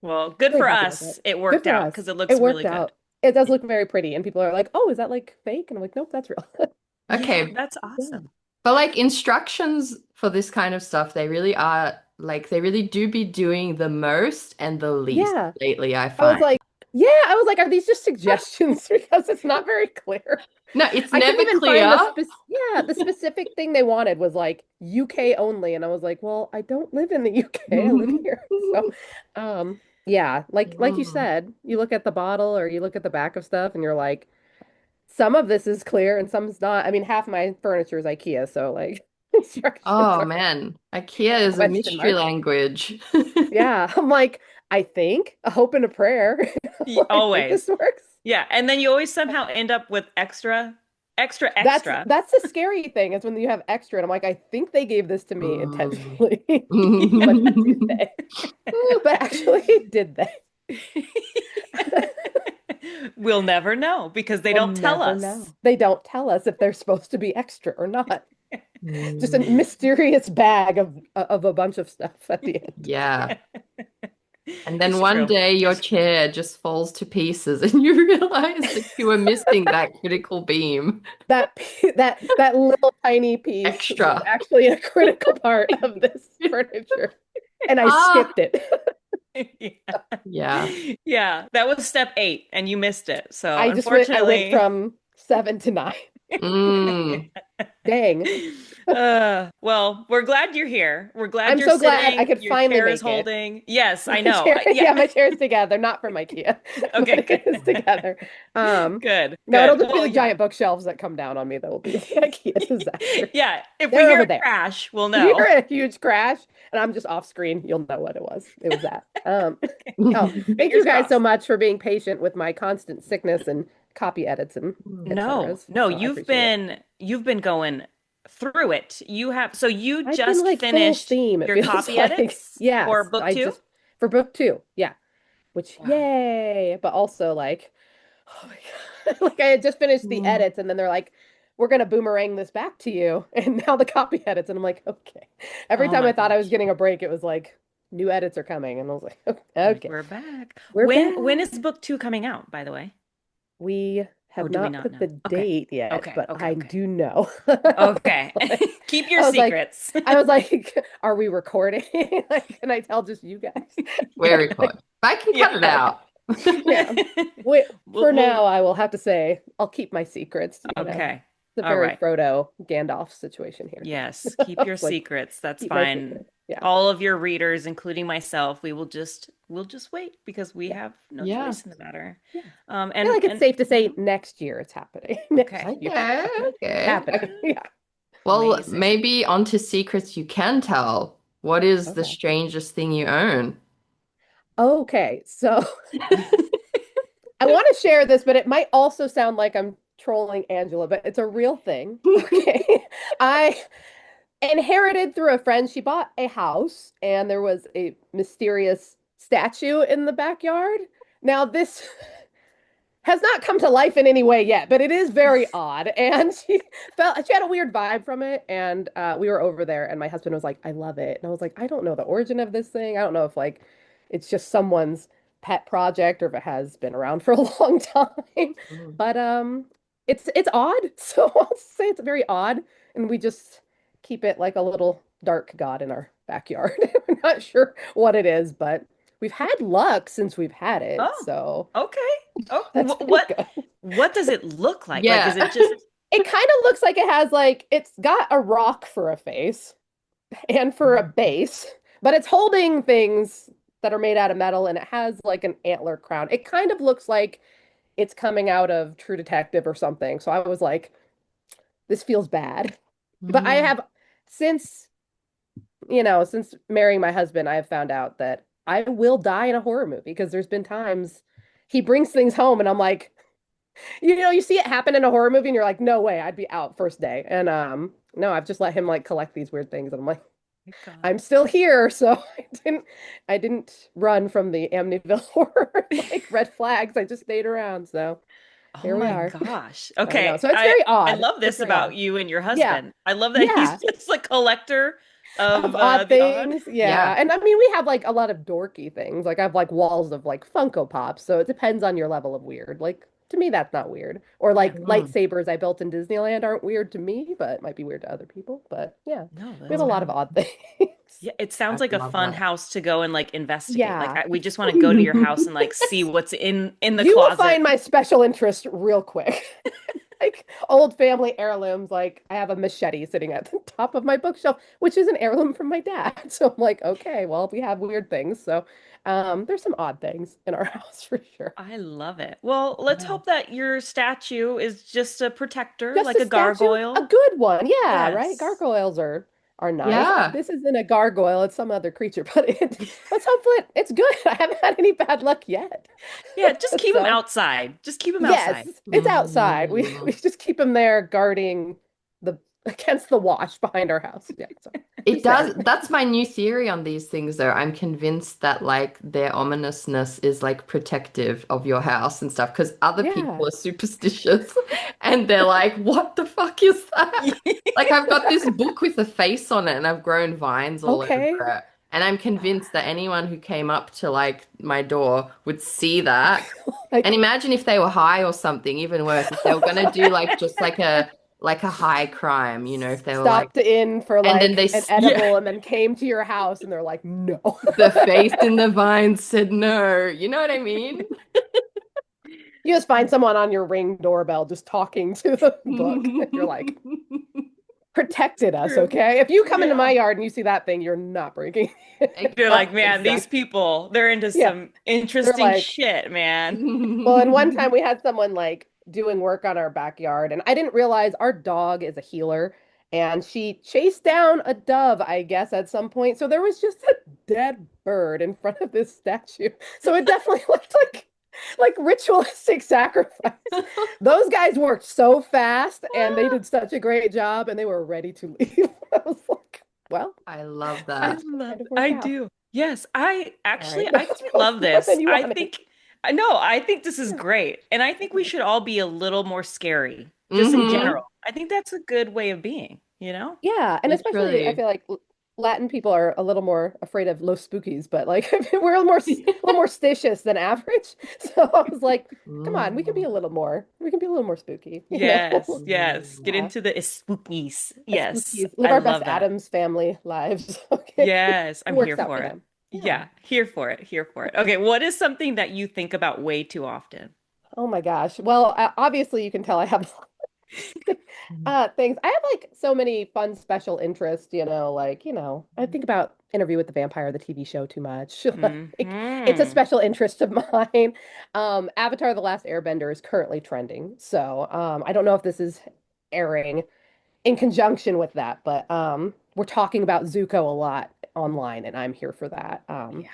Well, good really for happy with us. it. It Good worked for out us. because it It looks really worked good. out. It does look very pretty. And people are like, oh, is that like fake? And I'm like, nope, that's real. Yeah, Okay, that's Yeah. awesome. but like instructions for this kind of stuff, they really are like they really do be doing the most and the least Yeah. lately, I I was find. like, yeah, I was like, are these just suggestions? Because it's not very clear. No, it's I couldn't never even find clear. the specific thing they wanted was like UK only, and I was like, well, I don't live in the UK, I live here. So, yeah, like you Mm. said, you look at the bottle or you look at the back of stuff, and you're like, some of this is clear and some's not. I mean, half my furniture is IKEA, so like instructions Oh are man, IKEA is a question mystery mark. language. Yeah, I'm like, I think a hope and a prayer. I think Always. this works. Yeah. And then you always somehow end up with extra, That's extra. that's the scary thing is when you have extra, and I'm like, I think they gave this to me Mm. intentionally, but did they? But actually, did they? We'll never know because they We'll don't tell never us. know. They don't tell us if they're supposed to be extra or not. Just a Mm. mysterious bag of a bunch of stuff at the end. Yeah. And then It's one true. day your It's true. chair just falls to pieces and you realize that you were missing that critical beam. That little tiny piece was Extra. actually a critical part of this furniture, and I Ah. skipped it. Yeah. Yeah. Yeah, that was step 8 and you missed it. So I went unfortunately, from 7 to 9. Mm. Dang. well, we're glad you're here. We're glad I'm you're so glad I sitting, could your finally chair is make it. holding. Yes, I My know. chair, Yeah. yeah, my chair's together, not from IKEA, but Okay, it is good. together. Good, No, it'll good. just be Well, the yeah. giant bookshelves that come down on me that will be the IKEA disaster. Yeah, if we They're hear over a there. crash, we'll If you know. hear a huge crash and I'm just off screen, you'll know what it was. It was that. Oh, thank you Fingers guys so crossed. much for being patient with my constant sickness and copy edits and No, etc. no, So I appreciate it. you've been going through it. You have so you I've been just like full finished steam, it your feels copy like. edits for Yes, book I 2? just for book two. Yeah. Which Wow. yay, but also like, oh my God. Like I had just finished the Mm. edits and then they're like, we're gonna boomerang this back to you. And now the copy edits. And I'm like, okay. Every Oh time my I thought I was gosh. getting a break, it was like new edits are coming. And I was like, Like okay, we're back. we're When back. is book 2 coming out, by the way? We Or have do we not not put know? the Okay. date yet, Okay. but Okay. I Okay. do know. Okay. Like, Keep your I was like, secrets. I was like, are we recording? Like, can I tell just you guys? We're recording. I can cut it Yeah. Okay. out. Yeah. Wait, We'll, for we'll now, I will have to say I'll keep my secrets, you know. okay. It's a All very right. Frodo Gandalf situation here. Yes, keep your It's like secrets. That's keep my fine. secret. Yeah. All of your readers, including myself, we'll just wait because we Yeah. have no Yeah. choice in the matter. Yeah. Um I feel and like it's and safe to you say know, next year it's happening. Next okay. year it's Okay. happening. It's Okay. happening. Yeah. Well, Amazing. maybe onto secrets you can tell. What is the Okay. strangest thing you own? Okay. So I want to share this, but it might also sound like I'm trolling Angela, but it's a real thing. Okay. I inherited through a friend. She bought a house and there was a mysterious statue in the backyard. Now, this has not come to life in any way yet, but it is very odd. And she had a weird vibe from it. And we were over there, and my husband was like, I love it. And I was like, I don't know the origin of this thing. I don't know if like it's just someone's pet project or if it has been around for a long time. Mm. But it's odd. So I'll say it's very odd. And we just keep it like a little dark god in our backyard. We're not sure what it is, but we've had luck since we've had it. Oh, So okay. Oh, that's been what good. what does it look like? Like, is Yeah. it just It kind of looks like it has like it's got a rock for a face and for a base, but it's holding things that are made out of metal and it has like an antler crown. It kind of looks like it's coming out of True Detective or something. So I was like, this feels bad. But I Mm. have since, since marrying my husband, I have found out that I will die in a horror movie because there's been times he brings things home and I'm like, you see it happen in a horror movie and you're like, no way, I'd be out first day. And no, I've just let him like collect these weird things and I'm like, my I'm gosh. still here, so I didn't run from the Amityville horror like red flags. I just stayed around. So Oh here we my are. gosh. I know. Okay. So it's very I odd. love It's this very odd. about you and your Yeah. husband. I love that he's Yeah. just a collector Of of odd the odd. things. Yeah. Yeah. And I mean, we have like a lot of dorky things. Like I have like walls of like Funko Pops. So it depends on your level of weird. Like to me, that's not weird. Or Yeah. like Mm. lightsabers I built in Disneyland aren't weird to me, but might be weird to other people. But yeah, No, we have that's a lot of Mm. odd things. yeah, it sounds I like a love fun that. house to go and like investigate. Like Yeah. we just want to go to your house and like see what's in the You will closet. find my special interest real quick. Like old family heirlooms. Like I have a machete sitting at the top of my bookshelf, which is an heirloom from my dad. So I'm like, okay, well, we have weird things. So there's some odd things in our house for sure. I love it. Well, let's Yeah. hope that your statue is just a protector, Just like a a statue, a gargoyle. good one. Yeah, right. Yes. Gargoyles are are nice. Yeah. This isn't a gargoyle, it's some other creature, but let's hope it's good. I haven't had any bad luck yet. Yeah, just keep them So, outside. Just keep them yes, outside. it's outside. We Mm. just keep them there guarding the against the wash behind our house. Yeah, so It just saying. does. That's my new theory on these things, though. I'm convinced that like their ominousness is like protective of your house and stuff because other Yeah. people are superstitious and they're like, what the fuck is that? Like, I've got this book with a face on it and I've grown vines all over Okay. it. And I'm convinced that anyone who came up to like my door would see that. And Like imagine if they were high or something, even worse, if they were gonna do like just like a high crime, if they were like, stopped in for and then like an yeah, edible and then came to your house and they're like, no. the face in the vine said no. You know what I mean? You just find someone on your Ring doorbell just talking to the book. You're like, protected us, True. okay? If you come into my Yeah, yard and you see that thing, you're not breaking. You're like, man, these exactly. people, they're into Yeah, some they're interesting like, shit, man. well, and one time we had someone like doing work on our backyard, and I didn't realize our dog is a healer, and she chased down a dove, I guess, at some point. So there was just a dead bird in front of this statue. So it definitely looked like ritualistic sacrifice. Those guys worked so fast and they did such a great job and they were ready to leave. I was like, well, I love I that. it love, kind of worked I out. do. Yes, I All actually, right. I That kind of was love more this. than you I wanted. think, I know, I think this is great. And I think we should all be a little more scary, just in Hmm. general. I think that's a good way of being, you know? Yeah, and especially I Literally. feel like Latin people are a little more afraid of los spookies, but like we're a little more stitious than average. So I was like, come on, we can be Mm. a little more, we can be a little more spooky, you Yes, know? yes. Get Yeah, into the spookies. as Yes, spookies, live I our best love that. Addams family lives. Okay, Yes, it I'm here works out for for it. them. Yeah. Yeah, here for it, here for it. Okay, what is something that you think about way too often? Oh my gosh. Well, obviously you can tell I have things. I have like so many fun special interests, like, I think about Interview with the Vampire, the TV show too much. Like it's a Hmm. special interest of mine. Avatar: The Last Airbender is currently trending. So, I don't know if this is airing in conjunction with that, but we're talking about Zuko a lot online and I'm here for that. Yeah.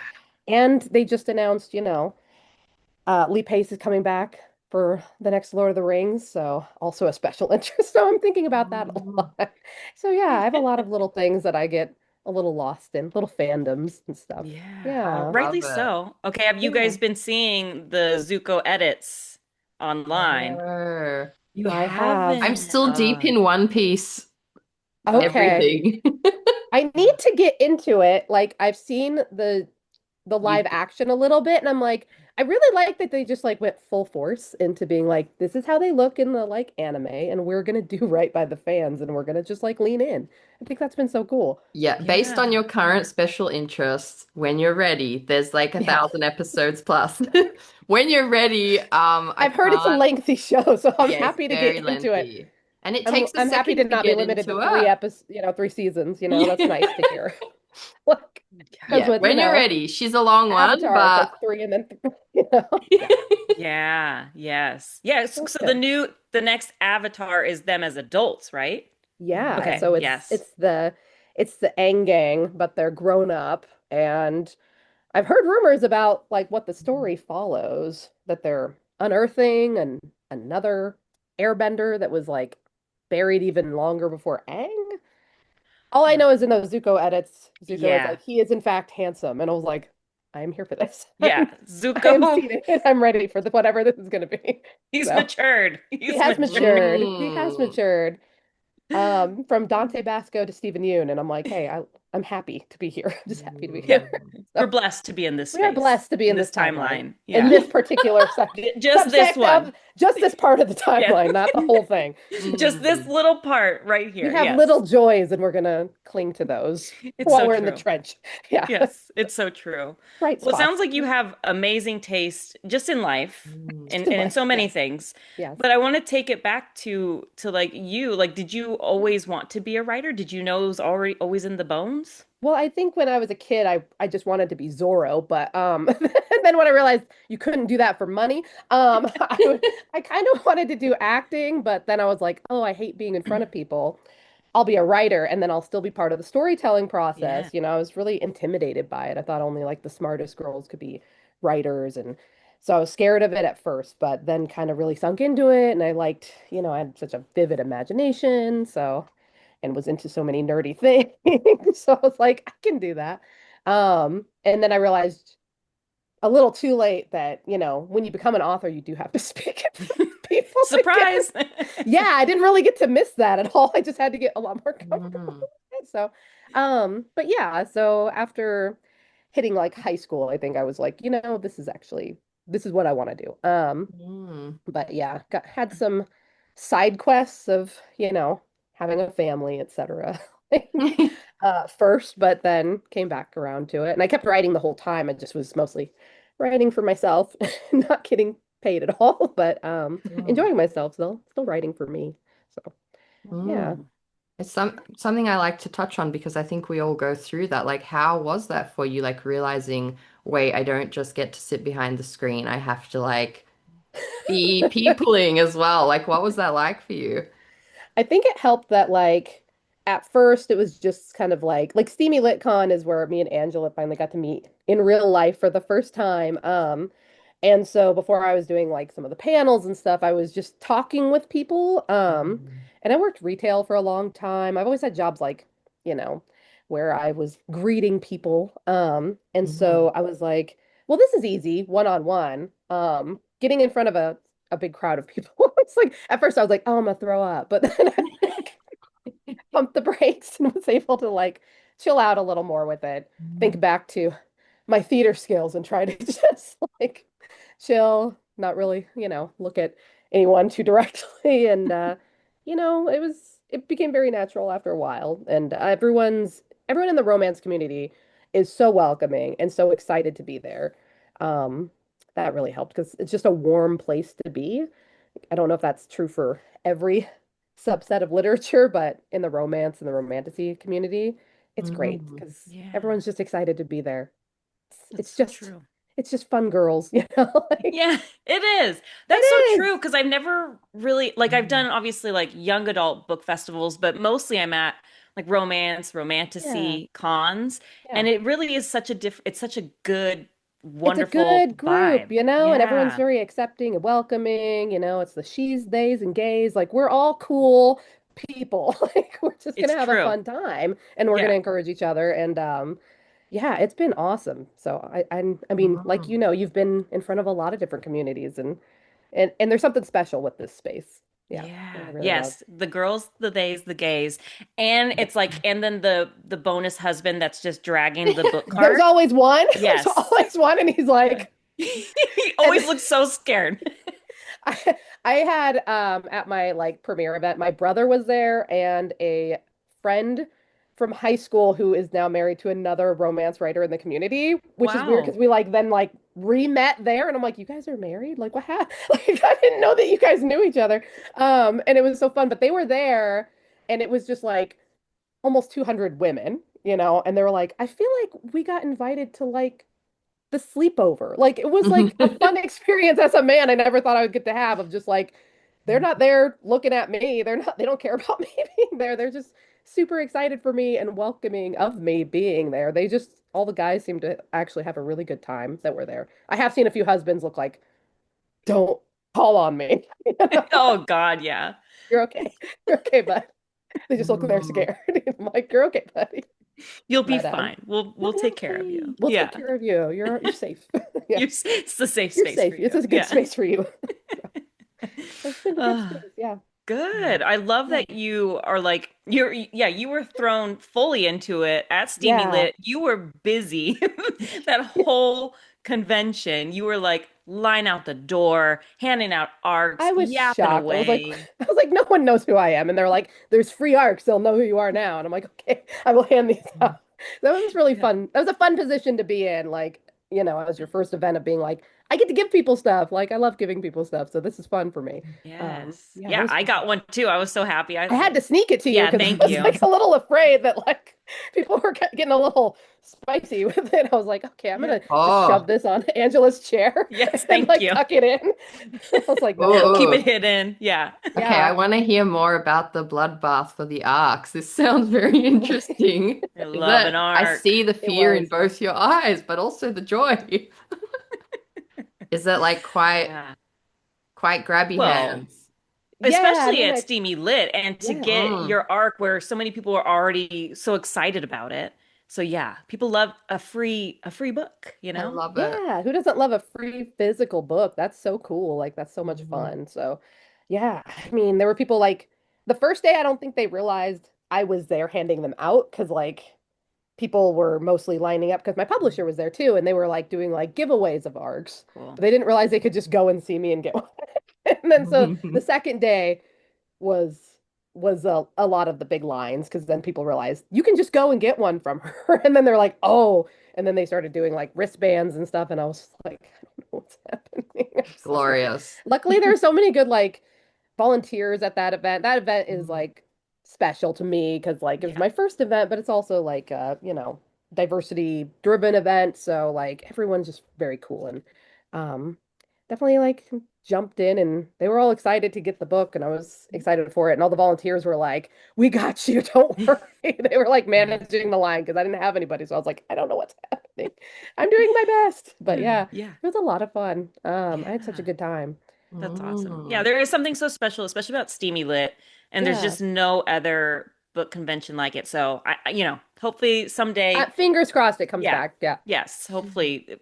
And they just announced, Lee Pace is coming back for the next Lord of the Rings, so also a special interest. So I'm thinking about that a Mm. lot. So yeah, I have a lot of little things that I get a little lost in, little fandoms and stuff. Yeah, I Yeah. love rightly it. so. Okay, have you Yeah. guys been seeing the Zuko edits online? No. You I have. I'm haven't. still deep in One Piece Okay. everything. I need to get into it. Like I've seen the live You, action a little bit and I'm like I really like that they just like went full force into being like this is how they look in the like anime and we're gonna do right by the fans and we're gonna just like lean in. I think that's been so cool. yeah, based on Yeah. your current special interests, when you're ready, there's like a Yeah. thousand episodes plus. When you're ready, I I've heard it's a can't. lengthy show, so I'm Yeah, it's happy to very get into it. lengthy. And it I'm takes a I'm happy to second to not be get limited to into three it. episodes, 3 seasons, that's Yeah. nice to hear. Like, because Yeah, with, when you're ready. She's a long one, Avatar, it's but like three and then yeah. Yeah, yes. Yes, so Okay. the next Avatar is them as adults, right? Yeah, Okay, so it's yes. it's the it's the Aang gang, but they're grown up, and I've heard rumors about like what the story follows, that they're unearthing another airbender that was like buried even longer before Aang. All I know is in those Zuko edits, Zuko is Yeah. like, he is in fact handsome, and I was like, I'm here for this. Yeah, I am Zuko, seated. I'm ready for whatever this is going to be. he's So matured. he He's has matured. matured. He has mm, matured. From Dante Basco to Stephen Yoon, and I'm like, hey, I'm happy to be here. I'm just happy to be Yeah, here. mm. we're So blessed to be in this we are space, blessed to be in in this this timeline, timeline. in Yeah. this particular Just this subsect one. of just this part of the Yes. timeline, not the whole thing. Just this Mm. little part right We here. have Yes. little joys, and we're gonna cling to those It's while so we're in the true. trench. Yeah, Yes, it's so true. bright Well, it sounds spots. like you have amazing taste just in life Mm. Just and in life. so many Yes, things. yes. But I want to take it back to like you. Like, did you always want to be a writer? Did you know it was already always in the bones? Well, I think when I was a kid, I just wanted to be Zorro, but and then when I realized you couldn't do that for money, I kind of wanted to do acting, but then I was like, oh, I hate being in front of people. I'll be a writer and then I'll still be part of the storytelling Yeah. process. I was really intimidated by it. I thought only like the smartest girls could be writers. And so I was scared of it at first, but then kind of really sunk into it. And I liked, I had such a vivid imagination. So, and was into so many nerdy things. So I was like, I can do that. And then I realized a little too late that, when you become an author, you do have to speak in front of people again. Surprise. Yeah, I didn't really get to miss that at all. I just had to get a lot more comfortable Mm. with it. So, but yeah, so after hitting like high school, I think I was like, this is what I want to do. Mm. But yeah, had some side quests of, having a family, etc. First, but then came back around to it. And I kept writing the whole time. I just was mostly writing for myself, not getting paid at all, but Mm. enjoying myself still writing for me. So yeah. Mm. It's something I like to touch on because I think we all go through that. Like, how was that for you? Like realizing, wait, I don't just get to sit behind the screen. I have to like be peopling as well. Like, what was that like for you? I think it helped that like at first it was just kind of like Steamy LitCon is where me and Angela finally got to meet in real life for the first time. And so before I was doing like some of the panels and stuff, I was just talking with people. Mm. And I worked retail for a long time. I've always had jobs like, you know, where I was greeting people. And so Mm. I was like, well, this is easy, one-on-one. Getting in front of a big crowd of people. It's like at first I was like, oh, I'm gonna throw up, but then I like pumped the brakes and was able to like chill out a little more with it. Think back to my theater skills and try to just like chill, not really, look at anyone too directly. And it became very natural after a while. And everyone in the romance community is so welcoming and so excited to be there. Um, that really helped because it's just a warm place to be. I don't know if that's true for every subset of literature, but in the romance and the romantasy community, it's great Mm. because Yeah, everyone's just excited to be there. that's It's so just true. it's just fun girls, like Yeah, it is. it That's so is. true because I've never really like I've done Mm. obviously like young adult book festivals, but mostly I'm at like romance, Yeah, romantasy cons, yeah. and it really is such a it's such a good, It's a wonderful good group, vibe. and everyone's Yeah, very accepting and welcoming, it's the she's, theys, and gays. Like we're all cool people. Like we're just it's gonna have a true. fun time and we're Yeah. gonna encourage each other. And yeah, it's been awesome. So I mean, like Mm. you've been in front of a lot of different communities and there's something special with this space. Yeah, that I Yeah. really love. Yes. The girls, the theys, the gays. And it's like, and then the bonus husband that's just dragging the book There's cart. always one. There's Yes. always one, and he's like, He and always looks so scared. I had at my like premiere event, my brother was there and a friend from high school who is now married to another romance writer in the community, which is weird Wow. because we like then like re-met there and I'm like, you guys are married? Like what happened? Like I didn't know that you guys knew each other. And it was so fun, but they were there and it was just like almost 200 women, and they were like, I feel like we got invited to like the sleepover. Like it was like a fun experience as a man I never thought I would get to have of just like they're not there looking at me. They don't care about me being there. They're just super excited for me and welcoming of me being there. They just all the guys seem to actually have a really good time that were there. I have seen a few husbands look like, don't call on me. Oh God, yeah. You're okay. You're okay, bud. They just look like they're Mm. scared. I'm like, you're okay, buddy. You'll be But fine. We'll you'll be take care of okay. you. We'll take Yeah. care of you. You're safe. Yeah. It's the safe You're space for safe. you. It's a good Yeah. space for you. It's been a good Uh, space. Yeah. Good. I love Yeah. that you are like yeah, you were thrown fully into it at Steamy Yeah. Lit. You were busy that whole convention. You were like line out the door, handing out arcs, I was yapping shocked. I was like, away. I was like, no one knows who I am. And they're like, there's free arcs. They'll know who you are now. And I'm like, okay, I will hand these out. That was really Yeah. fun. That was a fun position to be in. Like, as your first event of being like, I get to give people stuff. Like I love giving people stuff, so this is fun for me. Yes. Yeah, it Yeah, was I fun. got one too. I was so happy. I had to sneak it to you Yeah, because I thank was you. like a little afraid that like people were getting a little spicy with it. I was like, okay, I'm Yeah. gonna just shove Oh, this on Angela's chair Yes, and thank like you. tuck it in. I was like, no, no, Keep no. it oh. hidden. Yeah. Okay, I Yeah. want to hear more about the bloodbath for the arcs. This sounds very interesting. I Is love an that I arc. see the It fear in was. both your eyes, but also the joy. Is that like Yeah. quite grabby Well, hands? Yeah, I especially mean, at I Steamy Lit and to yeah. get Mm, your arc where so many people are already so excited about it. So yeah, people love a free book, you I know? love it. Yeah, who doesn't love a free physical book? That's so cool. Like that's so much Mhm. fun. So, yeah, I mean, there were people like the first day I don't think they realized I was there handing them out because like people were mostly lining up because my publisher was there too and they were like doing like giveaways of ARGs. Cool. But they didn't realize they could just go and see me and get one. And then so the second day was a lot of the big lines because then people realized you can just go and get one from her. And then they're like, oh, and then they started doing like wristbands and stuff. And I was like, I don't know what's happening. I'm sorry. Glorious. Luckily, there are so many good like volunteers at that event. That event is Mm. like special to me because like it was Yeah. my first event, but it's also like diversity driven event. So like everyone's just very cool and um definitely like jumped in and they were all excited to get the book and I was excited for it. And all the volunteers were like, we got you, don't worry. They were like managing the line because I didn't have anybody. So I was like, I don't know what's happening. I'm doing my best. But yeah, Yeah. it was a lot of fun. I had such a Yeah. good time. That's awesome. Yeah, Mm. there is something so special, especially about Steamy Lit, and there's Yeah. just no other book convention like it. So hopefully someday, Fingers crossed it comes yeah, back. Yeah. yes, hopefully,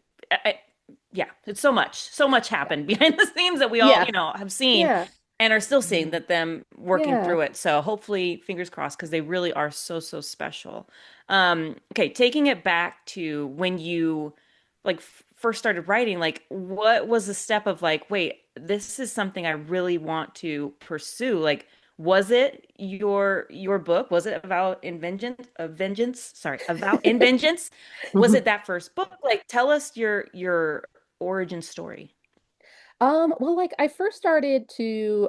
yeah, it's so much Yeah. happened behind the scenes that we all, Yeah. have seen Yeah. and are still seeing Mm. that them working Yeah. through it. So hopefully, fingers crossed, because they really are so, so special. Okay, taking it back to when you like first started writing, like what was the step of like, wait, this is something I really want to pursue? Like, was it your book? Was it about in vengeance, vengeance? Sorry, about in vengeance? Was it that first book? Like, tell us your origin story. Well, like I first started to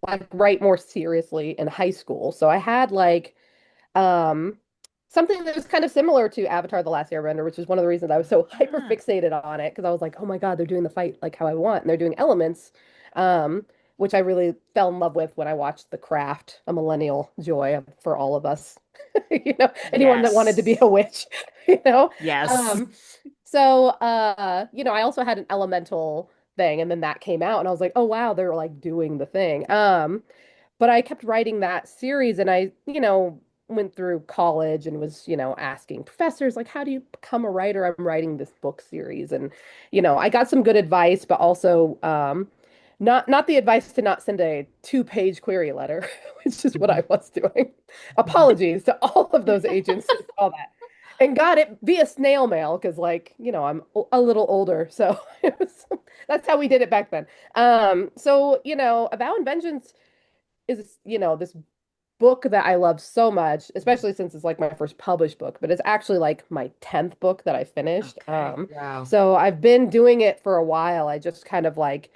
like write more seriously in high school. So I had like um something that was kind of similar to Avatar: The Last Airbender, which is one of the reasons I was so hyper Ah, fixated on it because I was like, oh my God, they're doing the fight like how I want, and they're doing elements, um, which I really fell in love with when I watched The Craft, a millennial joy for all of us, anyone that wanted to be yes. a witch, you know. Yes. Um, I also had an elemental thing, and then that came out, and I was like, oh wow, they're like doing the thing. But I kept writing that series and I went through college and was asking professors like how do you become a writer? I'm writing this book series and I got some good advice, but also not the advice to not send a two-page query letter, which is what I was doing. Apologies to all of those agents who saw that and got it via snail mail because I'm a little older, so that's how we did it back then. A Vow in Vengeance is this book that I love so much, especially since it's like my first published book, but it's actually like my 10th book that I finished. Okay. Wow. So I've been doing it for a while. I just kind of like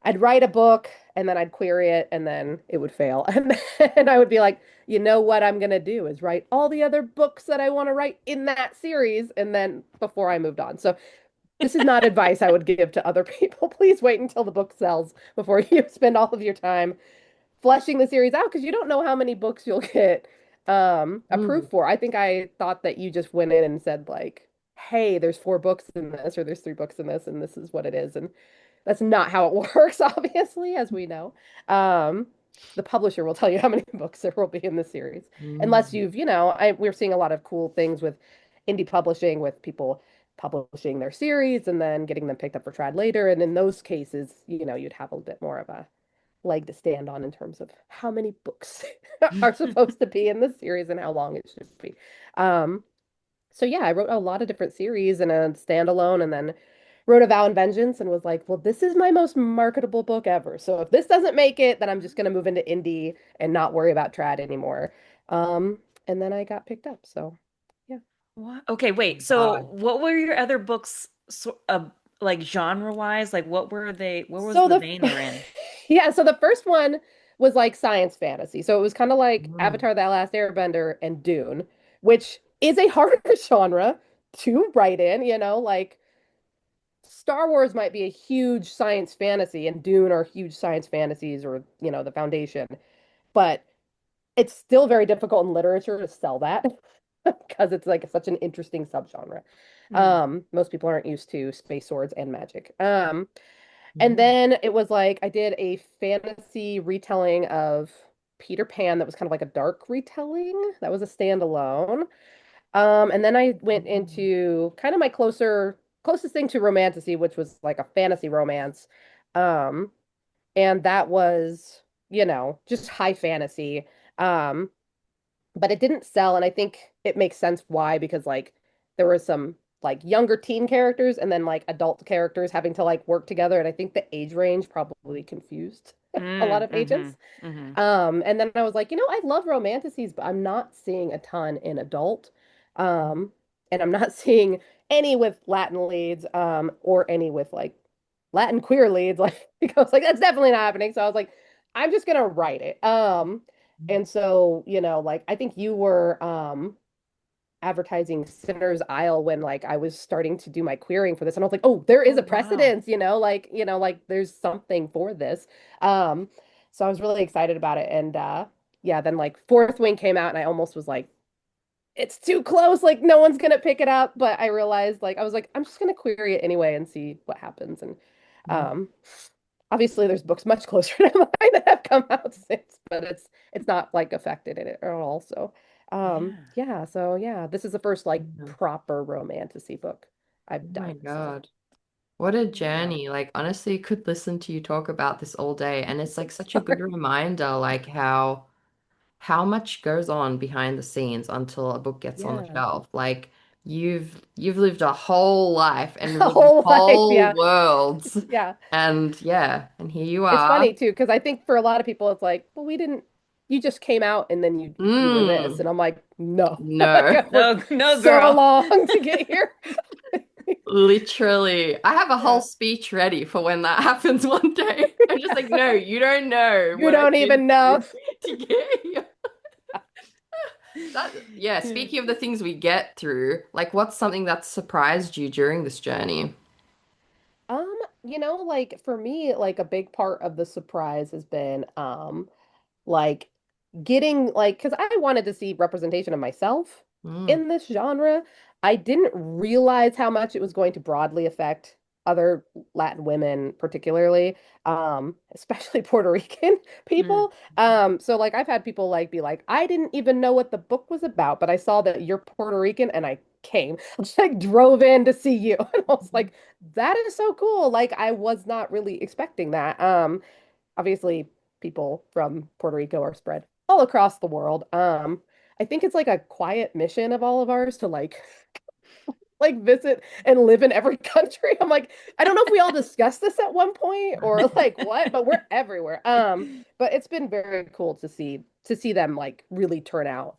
I'd write a book and then I'd query it and then it would fail. And then I would be like, you know what I'm gonna do is write all the other books that I want to write in that series and then before I moved on. So this is not advice I would give to other people. Please wait until the book sells before you spend all of your time fleshing the series out because you don't know how many books you'll get Mm. approved for. I think I thought that you just went in and said like, "Hey, there's four books in this, or there's three books in this, and this is what it is." And that's not how it works, obviously, as we know. Um, the publisher will tell you how many books there will be in the series, unless Mm. we're seeing a lot of cool things with indie publishing, with people publishing their series and then getting them picked up for trad later. And in those cases, you'd have a bit more of a leg to stand on in terms of how many books are supposed to be in this series and how long it should be. Um, so yeah, I wrote a lot of different series and a standalone and then wrote A Vow in Vengeance and was like, well, this is my most marketable book ever. So if this doesn't make it, then I'm just gonna move into indie and not worry about trad anymore. Um, and then I got picked up. So yeah. What? Okay, wait. So, God. what were your other books like genre wise, like what were they, what was So the the vein they're in? yeah, so the first one was like science fantasy. So it was kind of like Mm. Avatar: The Last Airbender and Dune, which is a harder genre to write in, like Star Wars might be a huge science fantasy and Dune are huge science fantasies or, the foundation, but it's still very difficult in literature to sell that because it's like such an interesting subgenre. Mm. Most people aren't used to space swords and magic. And Mm. then it was like I did a fantasy retelling of Peter Pan that was kind of like a dark retelling. That was a standalone. And then I went Mm. into kind of my closest thing to romantasy, which was like a fantasy romance. Um, and that was, just high fantasy. Um, but it didn't sell, and I think it makes sense why, because like there were some like younger teen characters and then like adult characters having to like work together, and I think the age range probably confused a lot Mm, of mm-hmm, agents. mm-hmm. And then I was like, I love romanticides, but I'm not seeing a ton in adult. And I'm not seeing any with Latin leads, or any with like Latin queer leads. Like, I was like, that's definitely not happening. So I was like, I'm just gonna write it. And so, like I think you were advertising Sinner's Isle when like I was starting to do my querying for this, and I was like, oh, there is Oh a wow. precedence, like there's something for this. Um, so I was really excited about it, and yeah, then like Fourth Wing came out, and I almost was like, it's too close, like no one's gonna pick it up, but I realized like I was like, I'm just gonna query it anyway and see what happens, and Mm. um, obviously there's books much closer to mine that have come out since, but it's not like affected in it at all. So Yeah. yeah, so yeah, this is the first like Yeah. proper romantasy book Oh I've my done. So God. What a yeah. journey. Like, honestly, could listen to you talk about this all day. And it's like such a good reminder, like how much goes on behind the scenes until a book gets on the Yeah. shelf. Like you've lived a whole life and A written whole life, whole yeah. worlds. Yeah. And yeah, and here you It's are. funny too, because I think for a lot of people it's like, well, we didn't you just came out and then you were this. And Mm, I'm like, no. Like no. I've worked No, no, so girl. long to get here. Literally. I have a whole Yeah. speech ready for when that happens one day. I'm just like, no, you don't know You what I've don't been even know. through to get here. That, yeah, speaking of the things we get through, like what's something that surprised you during this journey? Like for me, like a big part of the surprise has been like getting like because I wanted to see representation of myself Mm, in this genre. I didn't realize how much it was going to broadly affect other Latin women, particularly, especially Puerto Rican Mm. people. So like I've had people like be like, I didn't even know what the book was about, but I saw that you're Puerto Rican and I came. I just like drove in to see you. And I was like, that is so cool. Like I was not really expecting that. Obviously people from Puerto Rico are spread all across the world. I think it's like a quiet mission of all of ours to like visit and live in every country. I'm like, I don't know if we all discussed this at one point or like what, but we're everywhere. But it's been very cool to see them like really turn out.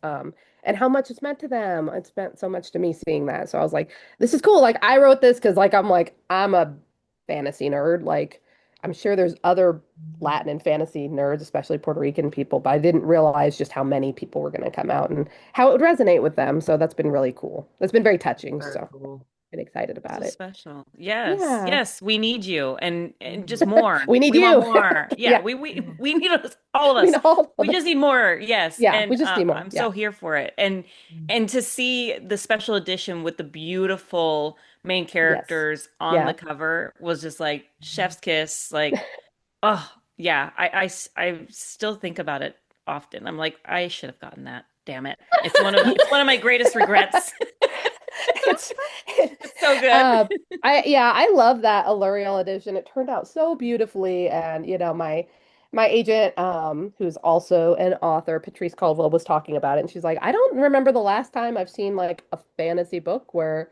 And how much it's meant to them. It's meant so much to me seeing that. So I was like, this is cool. Like I wrote this because like I'm a fantasy nerd. Like I'm sure there's other Latin and fantasy nerds, especially Puerto Rican people, but I didn't realize just how many people were going to come out and how it would resonate with them. So that's been really cool. That's been very touching. very So cool. been excited So about it. special. Yes. Yeah. Yes, we need you and just Mm, more. We need We want you. more. Yeah, Yeah. mm, we need us, all of We us. know all We of just us. need more. Yes. Yeah. And We just need more. I'm Yeah. so here for it. mm, And to see the special edition with the beautiful main Yes. characters on the Yeah. cover was just like chef's kiss. Like, oh, yeah. I still think about it often. I'm like, I should have gotten that. Damn it. It's one of my greatest regrets. It's It's so good. uh I love that Allurial edition. It turned out so beautifully, and my agent who's also an author, Patrice Caldwell, was talking about it, and she's like, I don't remember the last time I've seen like a fantasy book where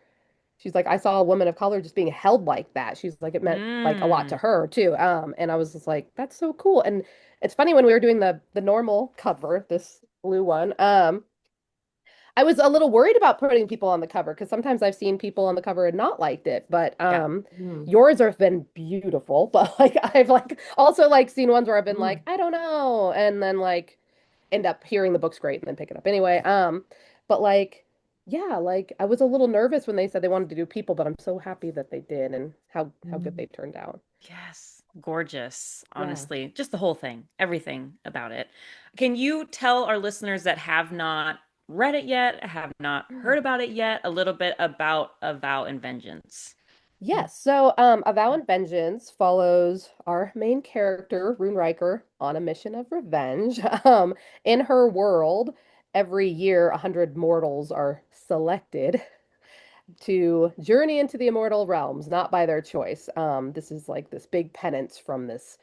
she's like, I saw a woman of color just being held like that. She's like, it meant like a lot to Mm. her too. And I was just like, that's so cool. And it's funny when we were doing the normal cover, this blue one, I was a little worried about putting people on the cover because sometimes I've seen people on the cover and not liked it, but Yeah. Mm, yours have been beautiful. But like I've like also like seen ones where I've been like, mm, I don't know, and then like end up hearing the book's great and then pick it up anyway. But like yeah, like I was a little nervous when they said they wanted to do people, but I'm so happy that they did and how good mm. they turned out. Yes, gorgeous, Yeah. honestly. Just the whole thing, everything about it. Can you tell our listeners that have not read it yet, have not heard about it yet, a little bit about A Vow in Vengeance? Yes, so A Vow in Vengeance follows our main character, Rune Riker, on a mission of revenge. In her world, every year, 100 mortals are selected to journey into the immortal realms, not by their choice. This is like this big penance from this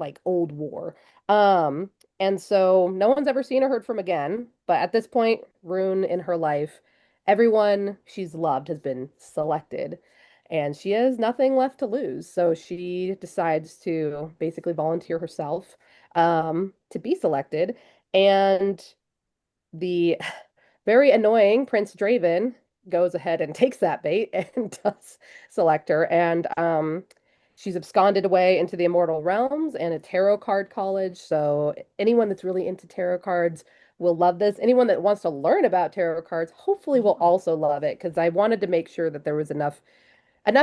like old war. Um, and so no one's ever seen or heard from again. But at this point, Rune in her life, everyone she's loved has been selected, and she has nothing left to lose. So she decides to basically volunteer herself to be selected. And the very annoying Prince Draven goes ahead and takes that bait and does select her. And she's absconded away into the immortal realms and a tarot card college. So anyone that's really into tarot cards will love this. Anyone that wants to learn about tarot cards hopefully will also love it because I wanted to make sure that there was enough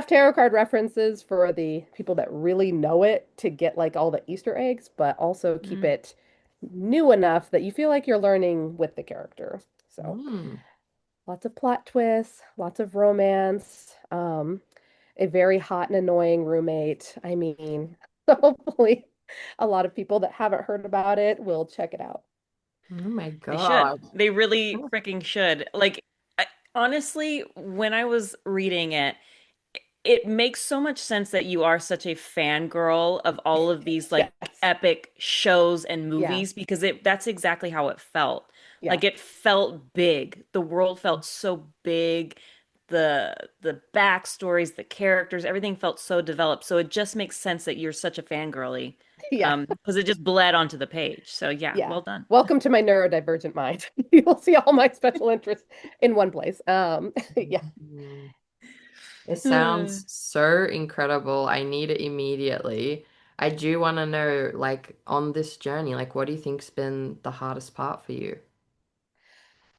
tarot card references for the people that really know it to get like all the Easter eggs, but also keep Mm. it new enough that you feel like you're learning with the character. So Mm. lots of plot twists, lots of romance, a very hot and annoying roommate. I mean, hopefully a lot of people that haven't heard about it will check it out. Oh my They should. God. They really freaking should. Like, honestly, when I was reading it, it makes so much sense that you are such a fangirl of all of these like Yes. epic shows and Yeah. movies because it that's exactly how it felt. Yeah. Like it felt big. The world felt so big. The backstories, the characters, everything felt so developed. So it just makes sense that you're such a fangirly. Yeah. Because it just bled onto the page. So yeah, Yeah. well done. Welcome to my neurodivergent mind. You'll see all my special interests in one place. Yeah. Mm. It sounds so incredible. I need it immediately. I do want to know, like, on this journey, like, what do you think's been the hardest part for you?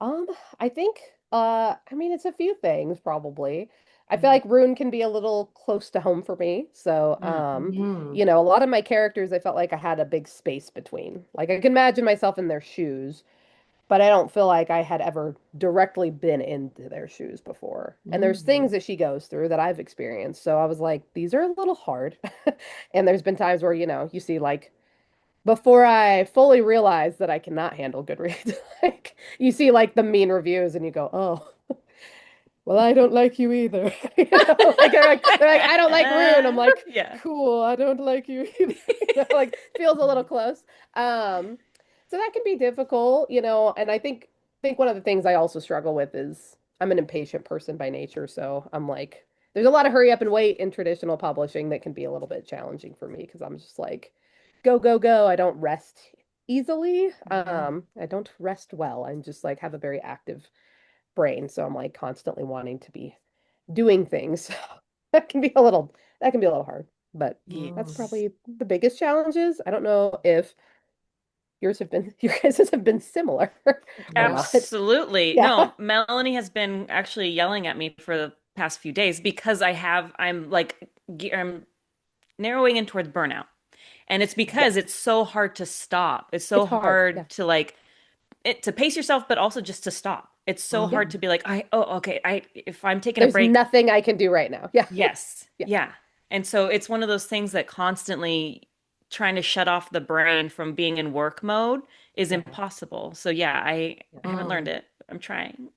Um, I think I mean it's a few things probably. I feel like Rune can be a little close to home for me. So, Mm. Mm. you know, a lot of my characters I felt like I had a big space between. Like I can imagine myself in their shoes, but I don't feel like I had ever directly been into their shoes before. And there's things Mm. that she goes through that I've experienced. So I was like, these are a little hard. And there's been times where, you know, you see like before I fully realized that I cannot handle Goodreads, like you see like the mean reviews and you go, oh, well, I don't like you either. You know, like they're like, I don't like Rune. I'm like, Yeah. cool, I don't like you either. You know, like feels a little close. Um, so that can be difficult, you know, and I think one of the things I also struggle with is I'm an impatient person by nature, so I'm like, there's a lot of hurry up and wait in traditional publishing that can be a little bit challenging for me because I'm just like, go, go, go. I don't rest easily. Yeah. I don't rest well. I'm just like have a very active brain, so I'm like constantly wanting to be doing things. That can be a little hard, but that's Mm. Yes. probably the biggest challenges. I don't know if your guys' have been similar or Yeah. not. Absolutely. Yeah. No, Melanie has been actually yelling at me for the past few days because I'm like, I'm narrowing in towards burnout. And it's because Yes. it's so hard to stop. It's so It's hard. Yeah. hard to like to pace yourself, but also just to stop. It's so Yeah. hard Mm. to be like, oh, okay, if I'm taking a There's break, nothing I can do right now. Yeah. yes, Yeah. yeah. And so it's one of those things that constantly trying to shut off the brain from being in work mode is Yeah. impossible. So yeah, I haven't learned Mm. it. I'm trying.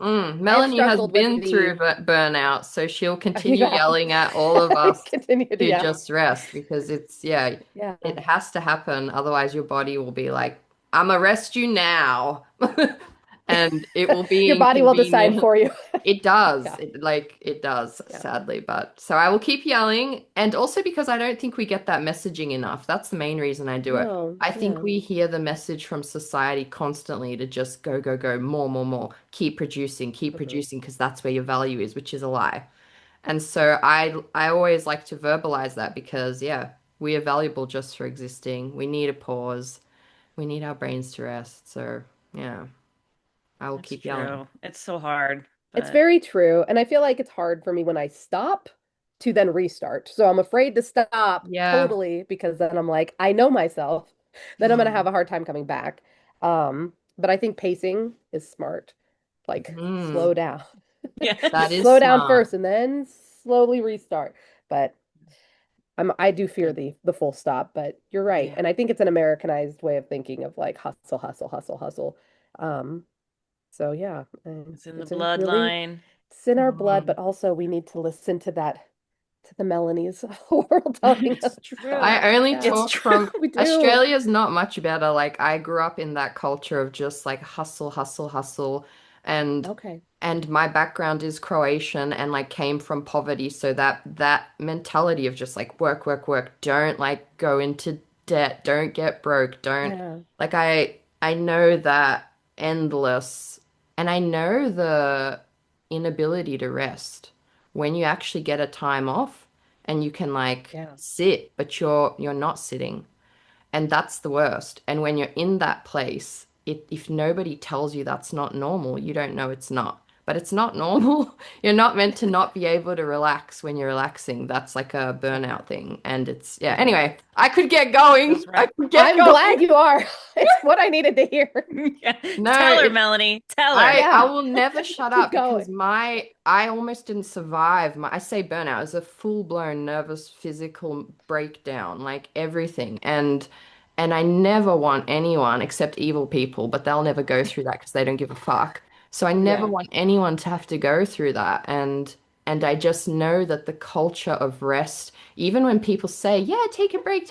Mm. I have Melanie has struggled with been through the burnout, so she'll continue yeah. yelling at all of us Continue to to yeah. just rest because yeah, Yeah. it has to happen. Otherwise, your body will be like, I'm gonna rest you now. And it will be Your body will decide inconvenient. for you. It does. Yeah. It does, Yeah. sadly. But so I will keep yelling. And also because I don't think we get that messaging enough. That's the main reason I do it. No, I think yeah. we hear the message from society constantly to just go, go, go, more, more, more. Keep Hmm. producing, because that's where your value is, which is a lie. And so I always like to verbalize that because yeah, we are valuable just for existing. We need a pause. We need our brains to rest. So yeah, I will It's keep yelling. true. It's so hard, It's but very true. And I feel like it's hard for me when I stop to then restart. So I'm afraid to stop Yeah. totally because then I'm like, I know myself, then I'm gonna Mm. have a hard time coming back. But I think pacing is smart. Like Mm. slow down. That is Slow down smart. first and then slowly restart. But I do fear yeah. the full stop, but you're right. Yeah. And I think it's an Americanized way of thinking of like hustle, hustle, hustle, hustle. Um, so yeah, and It's in the it's a really bloodline. it's in our blood, Mm. but also we need to listen to that to the Melanies of the world telling us It's to true. stop. I only Yeah, It's talk true. from we do. Australia's not much better. Like I grew up in that culture of just like hustle, hustle, hustle, and Okay. my background is Croatian and like came from poverty, so that mentality of just like work, work, work, don't like go into debt, don't get broke, don't Yeah. like I know that endless, and I know the inability to rest when you actually get a time off and you can like Yeah. sit, but you're not sitting. And that's the worst. And when you're in that place, if nobody tells you that's not normal, you don't know it's not. But it's not normal. You're not meant to not be able to relax when you're relaxing. That's like a Yeah. burnout thing. And it's, yeah. Hmm. Anyway, I could get going. Feels I rough. could get I'm going. glad you are. It's what I needed to hear. Yeah. No, Tell her, it, Melanie. Tell her. I Yeah. will never shut Keep up because going. my I almost didn't survive. I say burnout is a full-blown nervous physical breakdown, like everything. And I never want anyone except evil people, but they'll never go through that because they don't give a fuck. So I never Yeah. want anyone to have to go through that. And I just know that the culture of rest, even when people say, "Yeah, take a break,"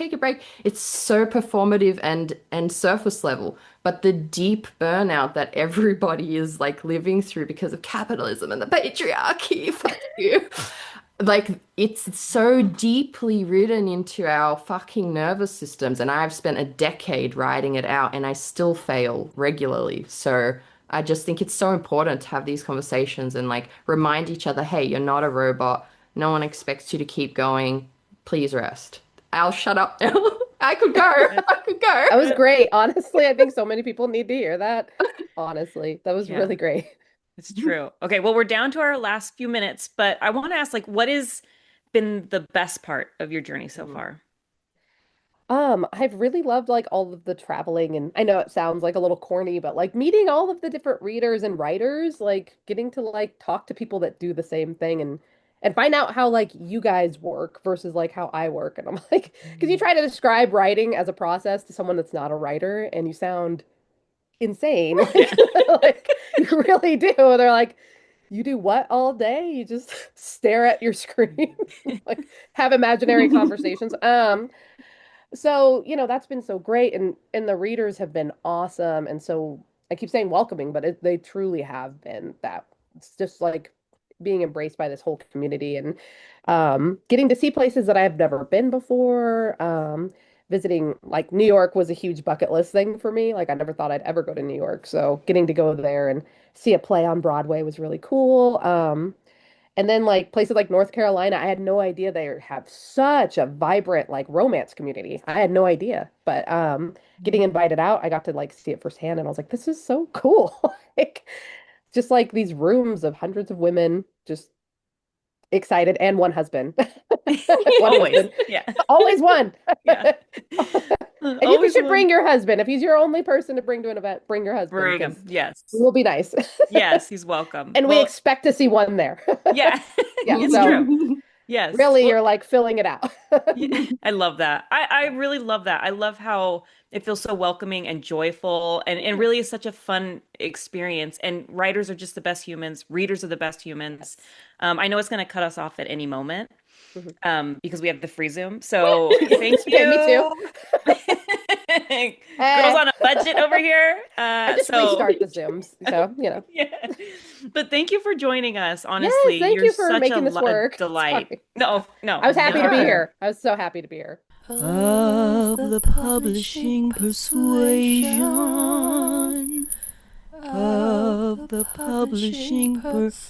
it's so performative and surface level. But the deep burnout that everybody is like living through because of capitalism and the patriarchy, fuck you. Like it's so deeply written into our fucking nervous systems, and I've spent a decade writing it out, and I still fail regularly. So I just think it's so important to have these conversations and like remind each other, hey, you're not a robot. No one expects you to keep going. Please rest. I'll shut up now. I could go. That- I could go. That was great. Honestly, I think so many people need to hear that. Honestly, that was Yeah, really great. it's true. Okay, well, we're down to our last few minutes, but I want to ask, like, what has been the best part of your journey so Mm. far? I've really loved like all of the traveling and I know it sounds like a little corny, but like meeting all of the different readers and writers, like getting to like talk to people that do the same thing and find out how like you guys work versus like how I work. And I'm like, because you try to describe writing as a process to someone that's not a writer and you sound insane. Yeah. Like you really do. They're like, you do what all day? You just stare at your screen, like have imaginary conversations. So, that's been so great and the readers have been awesome and so I keep saying welcoming, but they truly have been that. It's just like being embraced by this whole community and getting to see places that I've never been before. Visiting like New York was a huge bucket list thing for me. Like I never thought I'd ever go to New York. So getting to go there and see a play on Broadway was really cool. And then like places like North Carolina, I had no idea they have such a vibrant like romance community. I had no idea. But getting invited out, I got to like see it firsthand and I was like, this is so cool. Like just like these rooms of hundreds of women just excited and one husband. One Always. husband. Yeah. Always one. Yeah. And you Always should one. bring your husband. If he's your only person to bring to an event, bring your husband because Brigham. it Yes. will be nice. Yes, he's welcome. And we Well, expect to see one there. yeah, Yeah, it's so true. Yes. really Well, you're like filling it out. yeah, I love that. I Yeah. really love that. I love how it feels so welcoming and joyful and Yeah. really is such a fun experience. And writers are just the best humans. Readers are the best humans. Yes. I know it's going to cut us off at any moment Mhm. because we have the free Zoom. So thank Okay, me too. you. Girls on a budget over here. I just So restart the Zooms, so yeah. But thank you for joining us. Yes, Honestly, thank you're you for such making this a work. delight. Sorry. No, no, I was happy to be never. here. I was so happy to be here. Of the publishing persuasion, of the publishing persuasion.